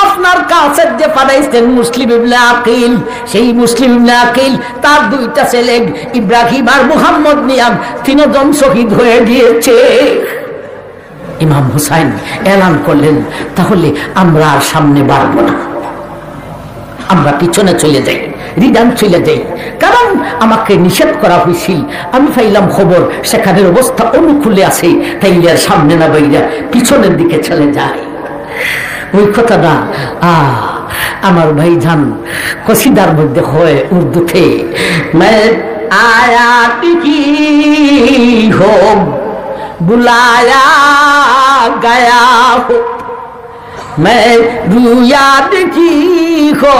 আপনার কাছে যে পাঠাইছেন মুসলিম ইবনে আকিল, সেই মুসলিম ইবনে আকিল তার 2টা ছেলে ইব্রাহিম আর মুহাম্মদ নিয়াম 3 জন শহীদ হয়ে গিয়েছে। ইমাম হুসাইন এলান করলেন, তাহলে আমরা আর সামনে বাড়বো না, আমরা পিছনে চলে যাই, রিটার্ন চলে যাই। কারণ আমাকে নিষেধ করা হয়েছিল, আমি পাইলাম খবর সেখানের অবস্থা অনুকূলে আছে, তাই আর সামনে না বাইরা পিছনের দিকে চলে যায়। ওই কথাটা আমার ভাই জান কসিদার মধ্যে হয় উর্দুতে, আয়াত কি হোক बुलाया गया हो, मैं रुयाद की हो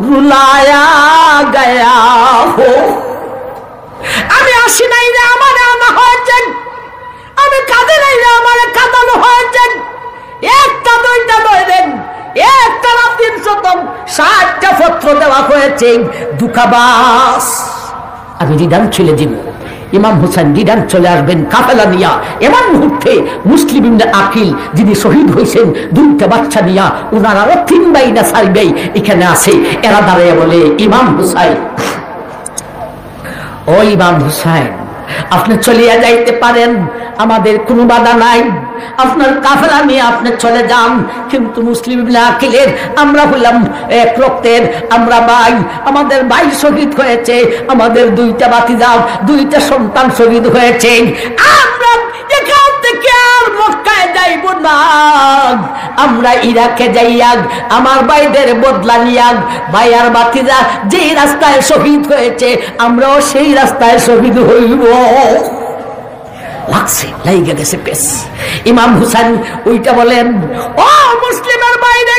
रुलाया गया हो। আমি আসি নাই রে আমার আনা হয়েছেন, আমি কাঁদে নাই রে আমার কাঁদানো হয়েছেন। একটা 2টা নয় রে, একটা না 360টা পত্র দেওয়া হয়েছে, দুঃখাবাস। আমি রিটার্ন চলে যাব। ইমাম হুসাইন রিটার্ন চলে আসবেন কাফেলা নিয়া। এমন মুহূর্তে মুসলিম ইবনে আকিল যিনি শহীদ হয়েছেন 2টা বাচ্চা নিয়া, ওনার আরো 3 ভাই না 4 ভাই এখানে আছে। এরা দাঁড়িয়ে বলে, ইমাম হুসাইন, ও ইমাম হুসাইন, আপনি চলিয়া যাইতে পারেন, আমাদের কোনো বাধা নাই, আপনার কাফেলা নিয়ে আপনি চলে যান। কিন্তু মুসলিম ইবনে আকিলের আমরা হলাম এক রক্তের, আমরা ভাই, আমাদের ভাই শহীদ হয়েছে, আমাদের 2টা ভাতিজা, 2টা সন্তান শহীদ হয়েছে, আমরা এখান থেকে আর মক্কায় যাইব না, আমরা ইরাকে যাইয়া আমার ভাইদের বদলা নিয়া ভাইয়ার বাতিরা যেই রাস্তায় শহীদ হয়েছে আমরাও সেই রাস্তায় শহীদ হইব। লাগছে, লাইগে গেছে পেস। ইমাম হুসাইন ওইটা বলেন, ও মুসলিমের বাইরে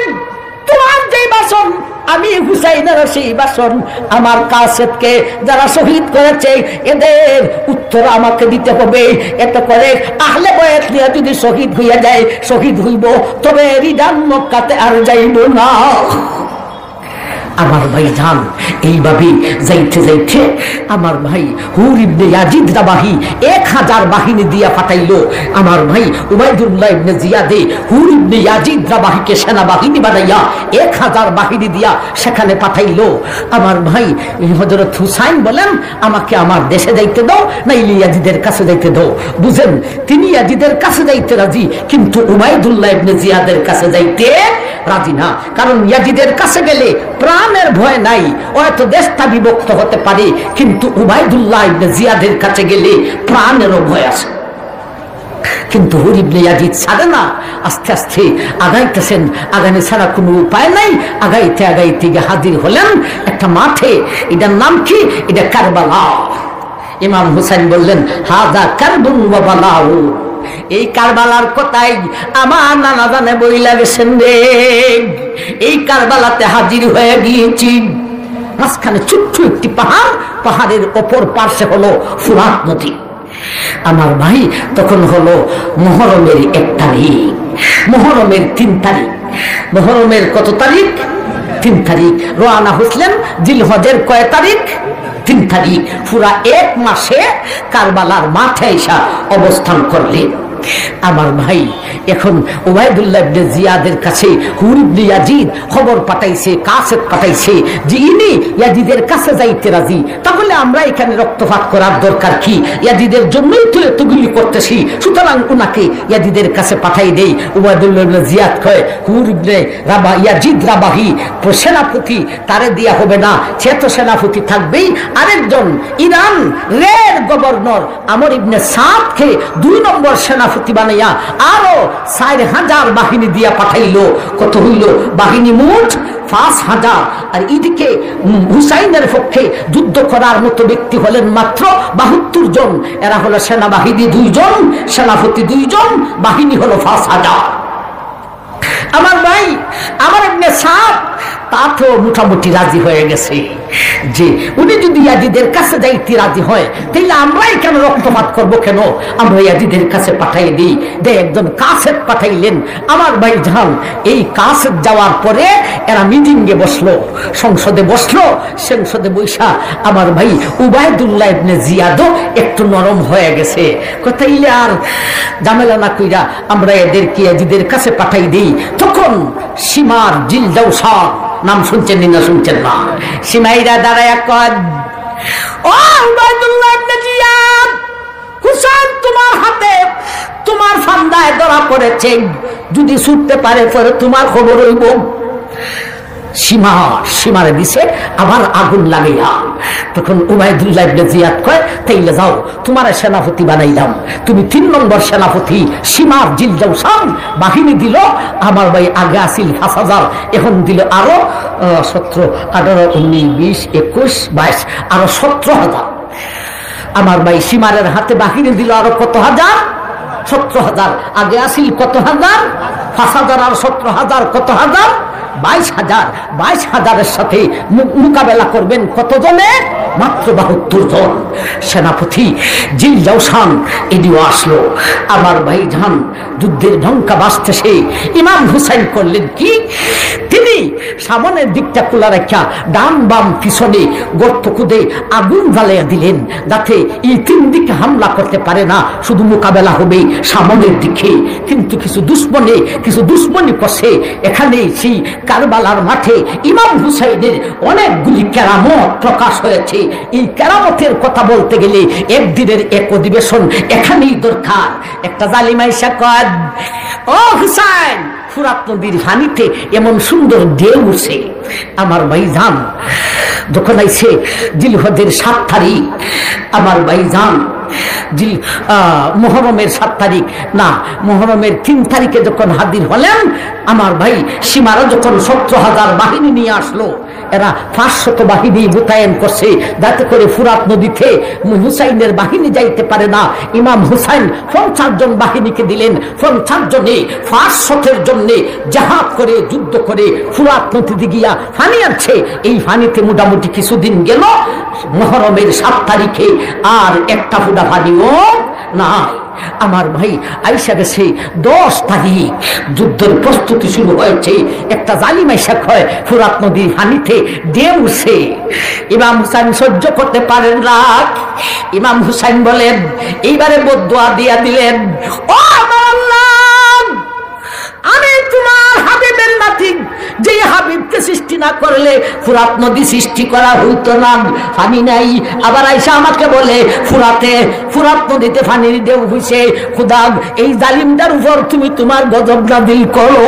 তোমার যেই বাসন আমি হুসাইনের সেই বাসন, আমার কাসেদকে যারা শহীদ করেছে এদের উত্তর আমাকে দিতে হবে। এত করে আহলে বায়াত নিয়ে যদি শহীদ হইয়া যায় শহীদ হইব, তবে রিদান মক্কাতে আর যাইব না। আমার ভাই যান এইভাবে যাইতে যাইতে আমার ভাই হুর ইবনে ইয়াজিদ রাবাহি 1000 বাহিনী দিয়া পাঠাইলো। আমার ভাই উবাইদুল্লাহ ইবনে জিয়াদে হুর ইবনে ইয়াজিদ রাবাহিকে সেনাবাহিনী বানাইয়া 1000 বাহিনী দিয়া সেখানে পাঠাইলো। আমার ভাই হযরত হুসাইন বলেন, আমাকে আমার দেশে যাইতে দাও, নাইলে ইয়াজিদের কাছে যাইতে দাও। বুঝেন, তিনি ইয়াজিদের কাছে যাইতে রাজি, কিন্তু উবাইদুল্লাহ ইবনে জিয়াদের কাছে যাইতে রাজি না। কারণ ইয়াজিদের কাছে গেলে প্রাণের ভয় নাই, হয়তো দেশটা বিভক্ত হতে পারে, কিন্তু উবাইদুল্লাহ ইবনে জিয়াদের কাছে গেলে প্রাণেরও ভয় আছে। কিন্তু হুর ইবনে ইয়াজিদ ছাড়ে না, আস্তে আস্তে আগাইতেছেন, আগানে ছাড়া কোনো উপায় নাই। আগাইতে আগাইতে গিয়ে হাজির হলেন একটা মাঠে। এটার নাম কি? এটা কারবালা। ইমাম হুসাইন বললেন, হাযা কারবুন ওয়া বালাউ। এই কারবালার কথাই আমার নানা জানে বইলা গেছেন রে। এই কারবালাতে হাজির হয়ে গিয়েছি। মাঝখানে ছোট্ট একটি পাহাড়, পাহাড়ের অপর পাশে হলো ফুরাত নদী। আমার ভাই তখন হলো মুহররমের 1 তারিখ, মুহররমের 3 তারিখ। মুহররমের কত তারিখ? 3 তারিখ। রওনা হইলেন জিলহজের কয় তারিখ? 3 তারিখ। পুরা 1 মাসে কারবালার মাঠে এসে অবস্থান করলেন। আমার ভাই এখন উবাইদুল্লাহ ইবনে জিয়াদের কাছে হুর ইবনে ইয়াজিদ খবর পাঠাইছে, কাসেদ পাঠাইছে যে ইনি ইয়াজিদের কাছে যাইতে রাজি। তাহলে আমরা এখানে রক্তপাত করার দরকার কি? ইয়াজিদের জন্যই তো এতগুলি করতেছি, সুতরাং উনাকে ইয়াজিদের কাছে পাঠাই দেই। উবাইদুল্লাহ ইবনে জিয়াদ কয়, হুর ইবনে ইয়াজিদ রাবাহি সেনাপতি, তারে দিয়া হবে না, সে তো সেনাপতি থাকবেই। আরেকজন ইরান রের গভর্নর আমর ইবনে সাদকে 2 নম্বর সেনাপতি বানাইয়া আরো 4000 বাহিনী দিয়া পাঠাইলো। কত হইল বাহিনী? মোট 5000। আর এদিকে হুসাইনের পক্ষে যুদ্ধ করার মতো ব্যক্তি হলেন মাত্র 72 জন। এরা হলো সেনাবাহিনী 2 জন, সেনাপতি 2 জন, বাহিনী হলো 5000। আমার ভাই আমার ইবনে সাদ তা তো মোটামুটি রাজি হয়ে গেছে যে উনি যদি ইয়াজিদের কাছে যাইতে রাজি হয়, তাহলে আমরাই কেন রক্তপাত করব? কেন আমরা ইয়াজিদের কাছে পাঠাই দিই। একজন কাসেদ পাঠাইলেন। আমার ভাই জান এই কাসেদ যাওয়ার পরে এরা মিটিংয়ে বসলো, সংসদে বসলো। সংসদে বৈশা আমার ভাই উবাইদুল্লাহ ইবনে জিয়াদও একটু নরম হয়ে গেছে। তাইলে আর ঝামেলা না কইরা আমরা এদেরকে ইয়াজিদের কাছে পাঠাই দিই। তখন সীমার জিলজাউসা নাম শুনছেন না? শুনছেন না? সীমাইরা দাঁড়ায় কয়, ও উবাইদুল্লাহ ইবনে জিয়াদ, হুসাইন তোমার হাতে, তোমার ফান্দায় ধরা পড়েছে, যদি ছুটতে পারে পরে তোমার খবর হইব। সীমারে দিছে আবার আগুন লাগাইয়া। তখন উবাইদুল্লাহ ইবনে জিয়াদ কয়, তাইলে যাও, তোমার সেনাপতি বানাইলাম, তুমি 3 নম্বর সেনাপতি। সীমার জিলজাউসান বাহিনী দিল। আমার ভাই আগে আসিল 5000, এখন দিল আরো 17, 18, 19, 20, 21, 22, আরো 17000। আমার ভাই সীমারের হাতে বাহিনী দিল আরো কত হাজার? 17000। আগে আসিল কত হাজার? 5000 আর 17000 কত হাজার? 22000। 22000-এর সাথে মোকাবেলা করবেন কত জনে? মাত্র 72 জন। সেনাপতি জিলজাউসান এদিও আসলো। আমার ভাই জান যুদ্ধের ঢঙ্কা বাজতেছে। ইমাম হুসাইন করলেন কি? তিনি সামনের দিকটা খোলা রাখা ডান বাম পিছনে গর্ত খুদে আগুন জ্বালিয়ে দিলেন, যাতে এই 3 দিকে হামলা করতে পারে না, শুধু মোকাবেলা হবে সামনের দিকে। কিন্তু কিছু দুশ্মনী করছে। এখানে সেই কারবালার মাঠে ইমাম হুসাইনের অনেকগুলি কেরামত প্রকাশ হয়েছে। এই কেরামতের কথা বলতে গেলে একদিনের এক অধিবেশন এখানেই দরকার। একটা জালিমাইশা কয়, ও হুসাইন, ফুরাত নদীর পানিতে এমন সুন্দর ঢেউ উঠছে। আমার ভাইজান যখন আইছে জিলহজের 7 তারিখ, আমার ভাইজান মুহররমের 7 তারিখ না, মুহররমের 3 তারিখে যখন হাজির হলেন, আমার ভাই সীমারা যখন 17,000 বাহিনী নিয়ে আসলো, এরা 500 বাহিনী মোতায়েন করছে যাতে করে ফুরাত নদীতে হুসাইনের বাহিনী যাইতে পারে না। ইমাম হুসাইন 50 জন বাহিনীকে দিলেন, 50 জনে 500 জন্য জাহাজ করে যুদ্ধ করে ফুরাত নদীতে গিয়া পানি আনছে। এই পানিতে মোটামুটি কিছুদিন গেল, মুহররমের 7 তারিখে আর একটা ফুটা পানিও নাই। আমার ভাই আইসা গেছে 10 তারিখ, যুদ্ধের প্রস্তুতি শুরু হয়েছে। একটা জালিম আইসা কয় ফুরাত নদীর পানিতে ঢেউছে। ইমাম হুসাইন সহ্য করতে পারেন না। ইমাম হুসাইন বলেন, এইবারে বদদুয়া দিয়া দিলেন, ও আল্লাহ, আমি তোমার হাবিবের নাতি, যে হাবিবকে সৃষ্টি না করলে ফুরাত নদী সৃষ্টি করা হইতো না। পানি নাই, আবার আইসা আমাকে বলে ফুরাত নদীতে পানির ঢেউ হইছে। খুদা, এই জালিমটার উপর তুমি তোমার গজব নাযিল করো।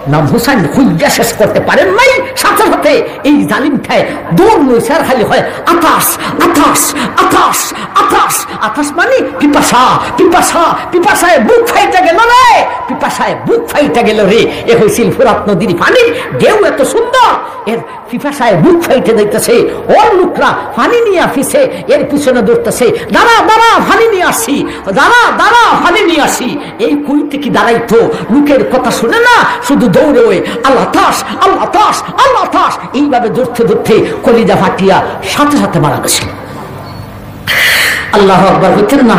ইমাম হুসাইন খুঁজা শেষ করতে পারেন নাই, সাথে সাথে এই জালিমটায় দৌড় লইছে, আর খালি হয় আতাস আতাস আতাস আতাস। আতাস মানে পিপাসা, পিপাসা, পিপাসায় বুক ফাইটা গেল রে, পিপাসায় বুক ফাইটা গেল রে। এ হয়েছিল ফুরাত নদীর পানি, ঢেউ এত সুন্দর, এর পিপাসায় বুক ফাইটে যাইতেছে। ওর লোকরা পানি নিয়ে আসিছে, এর পিছনে দৌড়তেছে, দাঁড়া দাঁড়া পানি নিয়ে আসি, দাঁড়া দাঁড়া পানি নিয়ে আসি। এই কই থেকে দাঁড়াইতো, লোকের কথা শুনে না, শুধু দৌড়ে ওই আল্লাহ তাস আল্লাহ তাস আল্লাহ তাস, এইভাবে দৌড়তে দৌড়তে কলিজা ফাটিয়া সাথে সাথে মারা গেছে। আল্লাহ আকবার হইতেন না?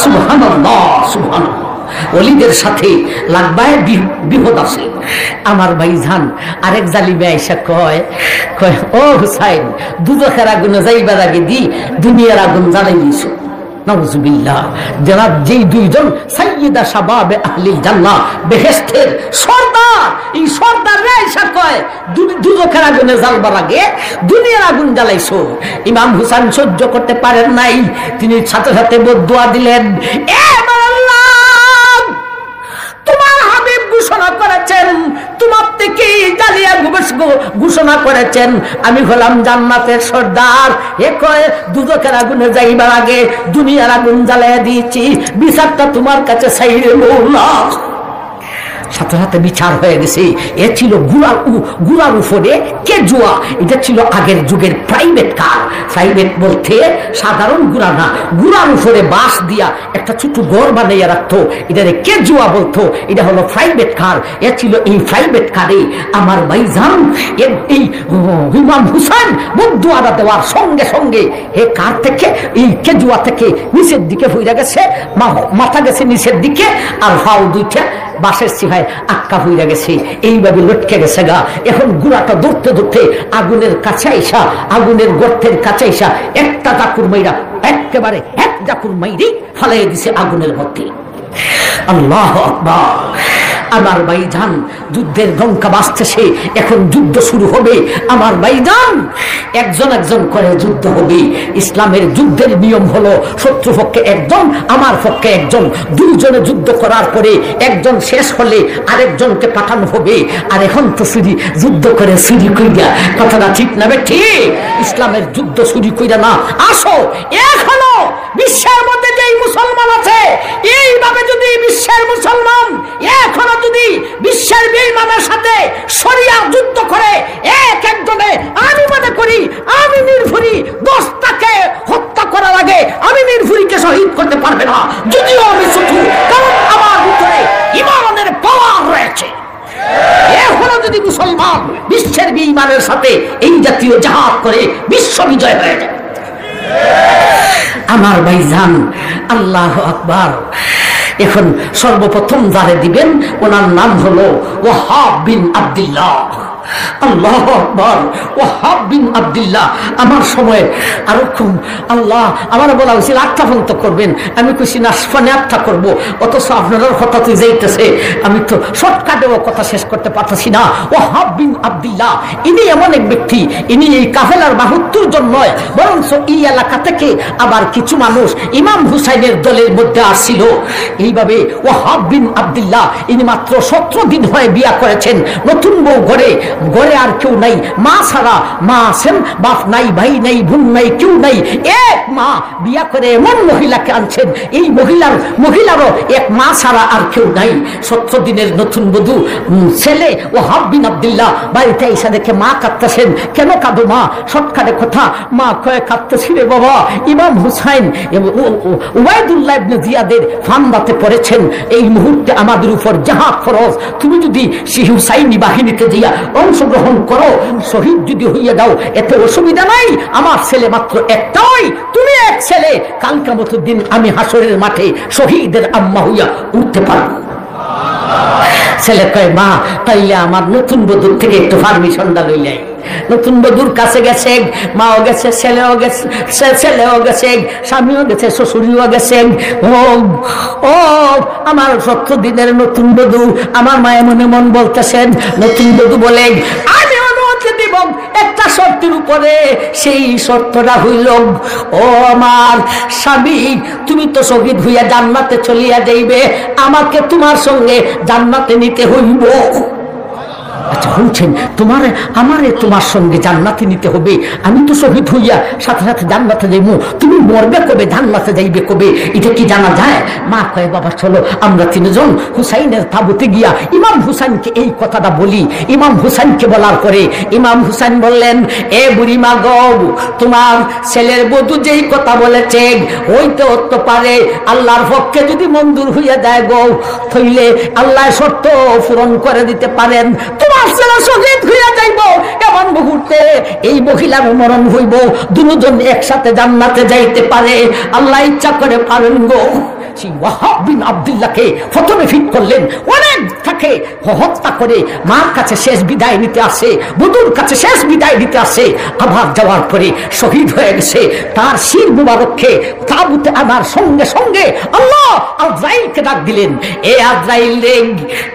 সুবহানাল্লাহ সুবহানাল্লাহ। ওলিদের সাথে লাগবায় বিপদ আছে। আমার ভাইজান আরেক জালিমে আইসা কয় ও হুসাইন, দুজখের আগুনে যাইবার আগে দি দুনিয়ার আগুন জ্বালাই দিয়েছ। নাউজুবিল্লাহ। যারা যেই দুইজন সাইয়্যিদা শাবাবে আহলিল জান্নাহ, বেহেশতের সর্দার, এই সর্দাররা আইসা কয় দুজখের আগুনে জ্বালবার আগে দুনিয়ার আগুন জ্বালাইছো। ইমাম হুসাইন সহ্য করতে পারেন নাই, তিনি সাথে সাথে বদদুয়া দিলেন, এ ঘোষণা করেছেন, তোমার থেকে জালিয়া ঘোষণা করেছেন আমি হলাম জান্নাতের সর্দার। এ কয় দুজখের আগুনে যাইবার আগে দুনিয়ার আগুন জ্বালাইয়া দিয়েছি, বিচারটা তোমার কাছে চাইলে মৌলা। সাথে সাথে বিচার হয়ে গেছে। এ ছিল গুড়ার উপরে কেজুয়া, এটা ছিল আগের যুগের প্রাইভেট কার। প্রাইভেট বলতে সাধারণ গুড়া না, গুড়ার উপরে বাঁশ দিয়া একটা ছোট ঘর বানাইয়া রাখতো, এটারে কেজুয়া বলতো। এটা হলো প্রাইভেট কার। এ ছিল এই প্রাইভেট কারে আমার ভাইজান এই ইমাম হুসাইন বদদুয়া দেওয়ার সঙ্গে সঙ্গে এ কার থেকে, এই কেজুয়া থেকে নিচের দিকে হইয়া গেছে, মাথা গেছে নিচের দিকে, আর হাও দুইটা বাঁশের সিহায় আটকা হইয়া গেছে, এইভাবে লটকে গেছে গা। এখন গুড়াটা দৌড়তে দৌড়তে আগুনের কাছে আইসা, আগুনের গর্তের কাছে আইসা একটা জাকুর মাইরা, একেবারে এক জাকুর মাইরি ফালাই দিছে আগুনের মধ্যে। আল্লাহু আকবার। আমার ভাইজান যুদ্ধের ডঙ্কা বাজতেছে, এখন যুদ্ধ শুরু হবে। আমার ভাইজান একজন একজন করে যুদ্ধ হবে। ইসলামের যুদ্ধের নিয়ম হলো শত্রুপক্ষে একজন, আমার পক্ষে একজন, দুইজনে যুদ্ধ করার পরে একজন শেষ হলে আরেকজনকে পাঠানো হবে। আর এখন তো চুরি যুদ্ধ করে চুরি কইরা, কথাটা ঠিক না ঠিক? ইসলামের যুদ্ধ চুরি কইরা না। আসো, এখনো বিশ্বের মধ্যে যেই মুসলমান আছে, এইভাবে যদি বিশ্বের মুসলমান এখনো যদি বিশ্বের বেঈমানের সাথে শরিয়া যুদ্ধ করে, এক একজনে, আমি মনে করি আমি নির্ভুরি 10টাকে হত্যা করার আগে আমি নির্ভুরিকে শহীদ করতে পারবে না, যদিও আমি শুধু, কারণ আমার ভিতরে ঈমানের পাওয়ার রয়েছে। এখনো যদি মুসলমান বিশ্বের বেঈমানের সাথে এই জাতীয় জিহাদ করে বিশ্ব বিজয় হয়ে যায়। আমার ভাইজান আল্লাহু আকবার। এখন সর্বপ্রথম যারে দিবেন ওনার নাম হলো ওয়াহাব বিন আব্দুল্লাহ। আল্লাহু আকবার। ওয়াহাব বিন আব্দুল্লাহ। আমার সময় আরো খুব, আল্লাহ আমার বলা হয়েছিল 8টা পর্যন্ত করবেন, আমি কইছি না 8টা করবো, অথচ আপনার কথা তো যাইতেছে, আমি তো শর্টকাটেও কথা শেষ করতে পারতেছি না। ওয়াহাব বিন আব্দুল্লাহ ইনি এমন এক ব্যক্তি, ইনি এই কাফেলার 72 জন নয়, বরঞ্চ এই এলাকা থেকে আবার কিছু মানুষ ইমাম হুসাইনের দলের মধ্যে আসছিল। এইভাবে ওয়াহাব বিন আব্দুল্লাহ ইনি মাত্র 17 দিন হয়ে বিয়া করেছেন, নতুন বউ ঘরে ঘরে আর কেউ নাই, মা ছাড়া, মা আছেন, বাপ নাই, ভাই নাই, বোন নাই, কেউ নাই, এক মা বিয়া করে এমন মহিলাকে আনছেন, এই মহিলারও এক মা ছাড়া আর কেউ নাই। 17 দিনের নতুন বধূ ছেলে ওয়াহাব বিন আব্দুল্লাহ বাড়িতে এসে দেখে মা কাঁদতেছেন। কেন কাঁদো মা? শর্টকাটে কথা, মা কয়ে কাঁদতেছি রে বাবা, ইমাম হুসাইন উবাইদুল্লাহ ইবনে জিয়াদের ফান্দাতে পড়েছেন, এই মুহূর্তে আমাদের উপর যাহা খরচ, তুমি যদি সেই হুসাইনি বাহিনীতে দিয়া অংশগ্রহণ করো, শহীদ যদি হইয়া যাও, এতে অসুবিধা নাই, আমার ছেলে মাত্র একটাই, তুমি এক ছেলে, কাল কিয়ামতের দিন আমি হাসরের মাঠে শহীদের আম্মা হইয়া উঠতে পারবো। ছেলে কয় মা তাইলে আমার নতুন বধূর থেকে একটু পারমিশনটা লইলে। নতুন বধূর কাছে গেছে, মাও গেছে, ছেলেও গেছে, স্বামীও গেছে, শ্বশুরিও গেছে। ও আমার 17 দিনের নতুন বধূ, আমার মায়ের মনে মন বলতেছেন, নতুন বধূ বলে আমি অনুমতি দিব একটা শর্তের উপরে, সেই শর্তটা হইল, ও আমার স্বামী, তুমি তো শহীদ হইয়া জান্নাতে চলিয়া যাইবে, আমাকে তোমার সঙ্গে জান্নাতে নিতে হইব। আচ্ছা শুনছেন, আমারে তোমার সঙ্গে জান্নাতে নিতে হবে, আমি তো শহীদ হইয়া সাথে সাথে জান্নাতে যাইব, তুমি মরবে কবে, জান্নাতে যাইবে কবে, এটা কি জানা যায়? মা কয় বাবা চলো আমরা 3 জন হুসাইনের তাবুতে গিয়া ইমাম হুসাইনকে এই কথাটা বলি। ইমাম হুসাইনকে বলার পরে ইমাম হুসাইন বললেন, এ বুড়ি মা গো, তোমার ছেলের বধূ যেই কথা বলেছে হইতে হতে পারে, আল্লাহর পক্ষে যদি মঞ্জুর হইয়া যায় গো, হইলে আল্লাহ শর্ত পূরণ করে দিতে পারেন, তোমার ছেলে শহীদ হইয়া যাইব, এমন মুহূর্তে এই মহিলার মরণ হইব, দুজন একসাথে জান্নাতে যাইতে পারে, আল্লাহ ইচ্ছা করে পারেন গো। ওয়াহাব বিন আব্দুল্লাহকে প্রথমে ফিট করলেন, অনেক তাকে হত্যা করে মার কাছে শেষ বিদায় নিতে আসে, বধূর কাছে শেষ বিদায় দিতে আসে, আবার যাওয়ার পরে শহীদ হয়ে গেছে। তার শির মুবারককে তাবুতে আনার সঙ্গে সঙ্গে আল্লাহ আজরাইলকে ডাক দিলেন, এ আজরাইল রে,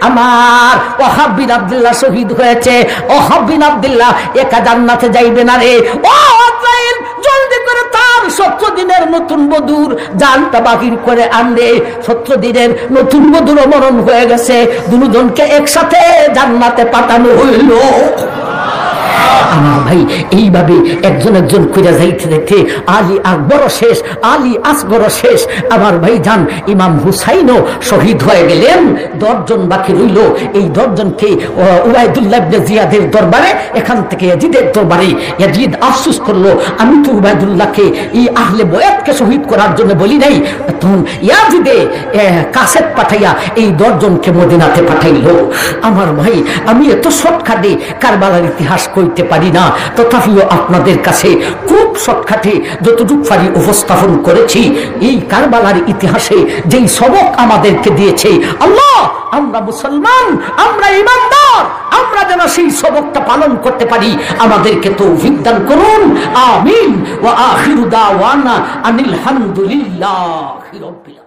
আমার ওয়াহাব বিন আব্দুল্লাহ শহীদ হয়েছে, ওয়াহাব বিন আব্দুল্লাহ একা জান্নাতে যাইবে না রে, ও আজরাইল জলদি করে তার 17 দিনের নতুন বধূর জানটা বাহির করে আনলে। 17 দিনের নতুন বধূর মরণ হয়ে গেছে, দুজনকে একসাথে জান্নাতে পাঠানো হইল। আমার ভাই এইভাবে একজন করে যাইতে যাইতে আলী আকবর শেষ, আলী আসগর শেষ, আমার ভাই জান ইমাম হুসাইনও শহীদ হয়ে গেলেন। 10 জন বাকি রইল। এই 10 জনকে উবাইদুল্লাহ ইবনে জিয়াদের দরবারে, এখান থেকে ইয়াজিদের দরবারে, ইয়াজিদ আফসোস করলো, আমি তো উবাইদুল্লাহকে এই আহলে বয়াতকে শহীদ করার জন্য বলি নাই। তখন ইয়াজিদে কাসেট পাঠাইয়া এই 10 জনকে মদিনাতে পাঠাইলো। আমার ভাই আমি এত শর্টকাটে কারবালার ইতিহাস কইতে পারি না, তথাপিও আপনাদের কাছে খুব শর্টকাটে যতটুকু পারি উপস্থাপন করেছি। এই কারবালার ইতিহাসে যেই সবক আমাদেরকে দিয়েছে আল্লাহ, আমরা মুসলমান, আমরা ইমানদার, আমরা যেন সেই সবকটা পালন করতে পারি, আমাদেরকে তৌফিক দান করুন। আমিন। ওয়া আখিরু দাওয়ানা আনিল হামদুলিল্লাহি রাব্বিল